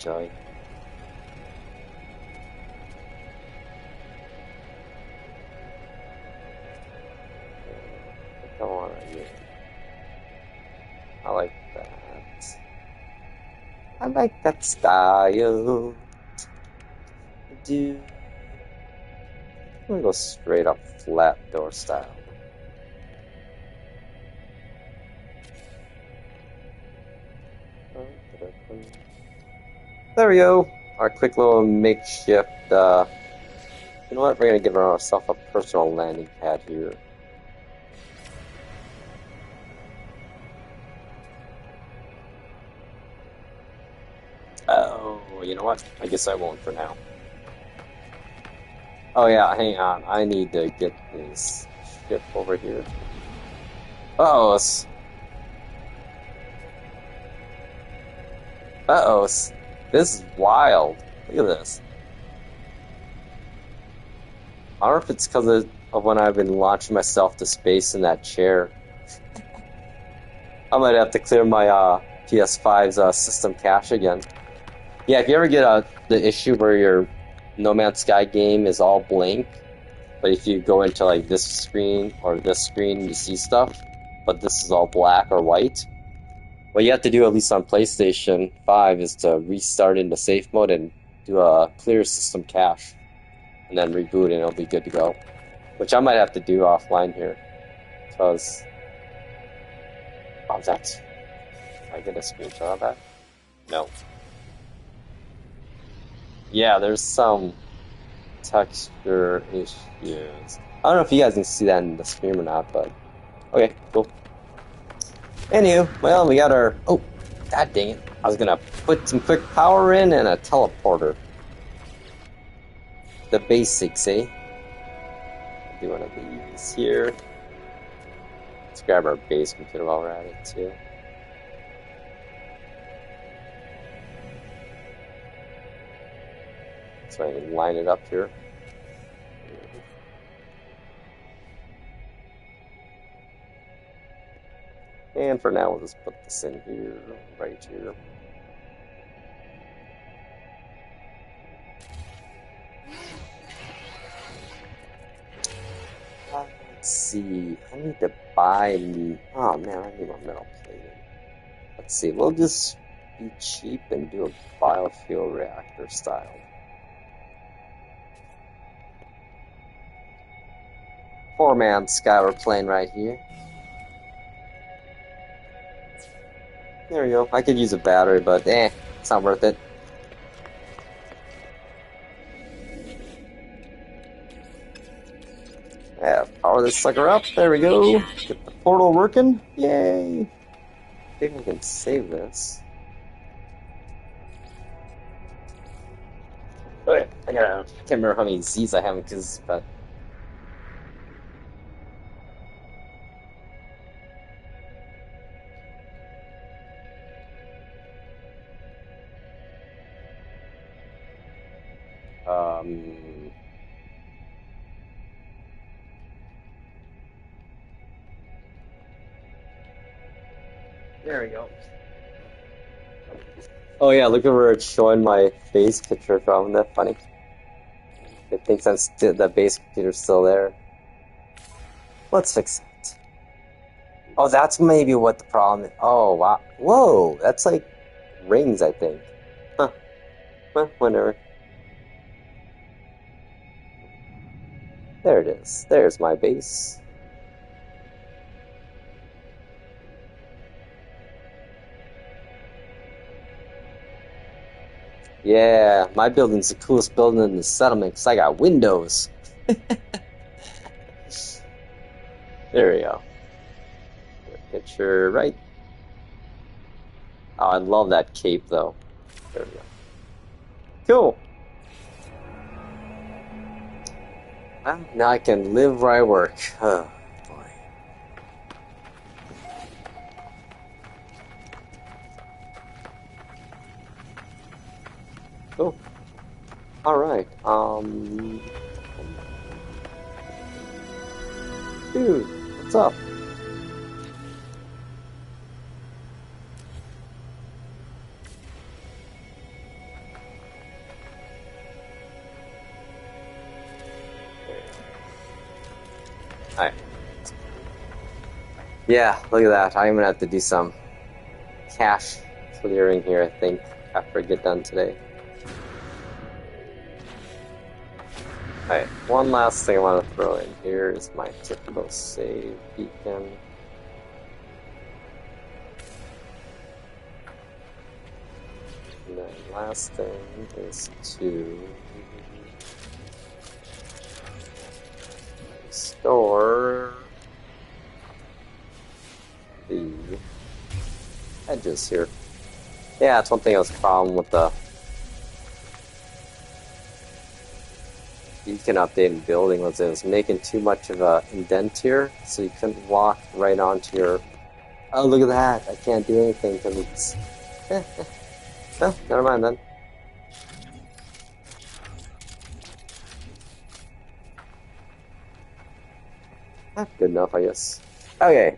Come on, I like that. I like that style. Dude. I'm gonna go straight up flat door style. There we go. Our quick little makeshift, you know what? We're gonna give ourselves a personal landing pad here. Oh, you know what? I guess I won't for now. Oh yeah, hang on. I need to get this ship over here. Uh-oh. Uh-oh. This is wild. Look at this. I don't know if it's because of when I've been launching myself to space in that chair. I might have to clear my PS5's system cache again. Yeah, if you ever get the issue where your NoMansSky game is all blank, but if you go into like this screen or this screen, you see stuff, but this is all black or white. What you have to do, at least on PlayStation 5, is to restart into safe mode and do a clear system cache, and then reboot, and it'll be good to go. Which I might have to do offline here, because that's. Did I get a screenshot of that? No. Yeah, there's some texture issues. I don't know if you guys can see that in the stream or not, but okay, cool. Anywho, well, we got our. Oh, god dang it! I was gonna put some quick power in and a teleporter. The basics, eh? Do one of these here. Let's grab our base computer while we're at it too. So I can line it up here. And for now, we'll just put this in here, right here. Let's see. I need to buy. Oh man, I need more metal plating. Let's see. We'll just be cheap and do a biofuel reactor style. NoMansSky we're playing right here. There we go. I could use a battery, but it's not worth it. Yeah, power this sucker up. There we go. Get the portal working. Yay! I think we can save this. Okay, I can't remember how many Z's I have because, but. There we go. Oh yeah, look at where it's showing my base picture from. Isn't that funny? It thinks the base computer's still there. Let's fix it. Oh, that's maybe what the problem is. Oh, wow. Whoa, that's like rings, I think. Huh. Well, whatever. There it is. There's my base. Yeah, my building's the coolest building in the settlement because I got windows. There we go. Picture right. Oh, I love that cape though. There we go. Cool. Well, now I can live where I work. Oh, boy. Cool. Alright, dude, what's up? Alright. Yeah, look at that. I'm gonna have to do some cash clearing here, I think, after I get done today. Alright, one last thing I want to throw in here is my typical save beacon. And then last thing is to store the edges here. Yeah, that's one thing that was a problem with the beacon updated building was it was making too much of a indent here, so you couldn't walk right onto your... Oh, look at that! I can't do anything because it's... Oh, never mind then. Good enough, I guess. Okay.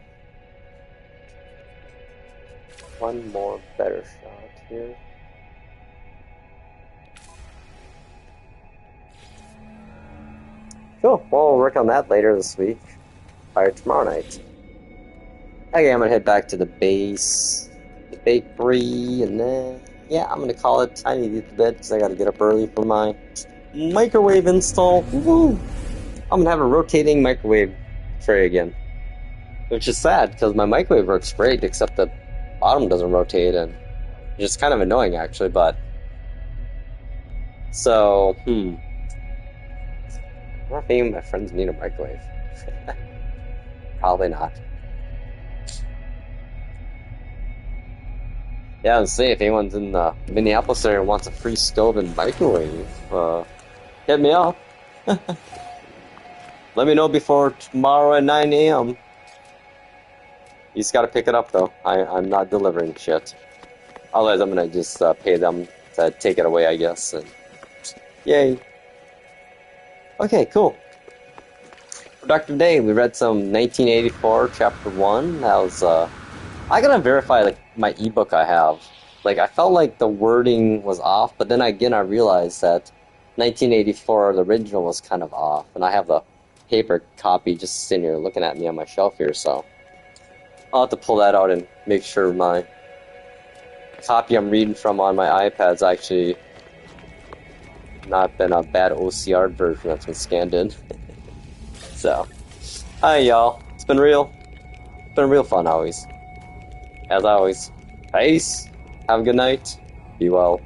One more better shot here. Cool. Well, we'll work on that later this week. Or tomorrow night. Okay, I'm gonna head back to the base, the bakery, and then... Yeah, I'm gonna call it. I need to get to bed because I gotta get up early for my microwave install. Woo! I'm gonna have a rotating microwave tray again. Which is sad because my microwave works great, except the bottom doesn't rotate, and it's kind of annoying actually, but... So, I wonder if any of my friends need a microwave. Probably not. Yeah, and say if anyone's in the Minneapolis area and wants a free stove and microwave, hit me up. Let me know before tomorrow at 9 a.m. You just gotta pick it up though. I'm not delivering shit. Otherwise I'm gonna just pay them to take it away, I guess. And yay. Okay, cool. Productive day. We read some 1984 chapter 1. That was I gotta verify like my ebook I have. Like I felt like the wording was off, but then again I realized that 1984 the original was kind of off, and I have the paper copy just sitting here looking at me on my shelf here, so I'll have to pull that out and make sure my copy I'm reading from on my iPad's actually not been a bad OCR version that's been scanned in. So, hi y'all. It's been real fun always. As always. Peace. Have a good night. Be well.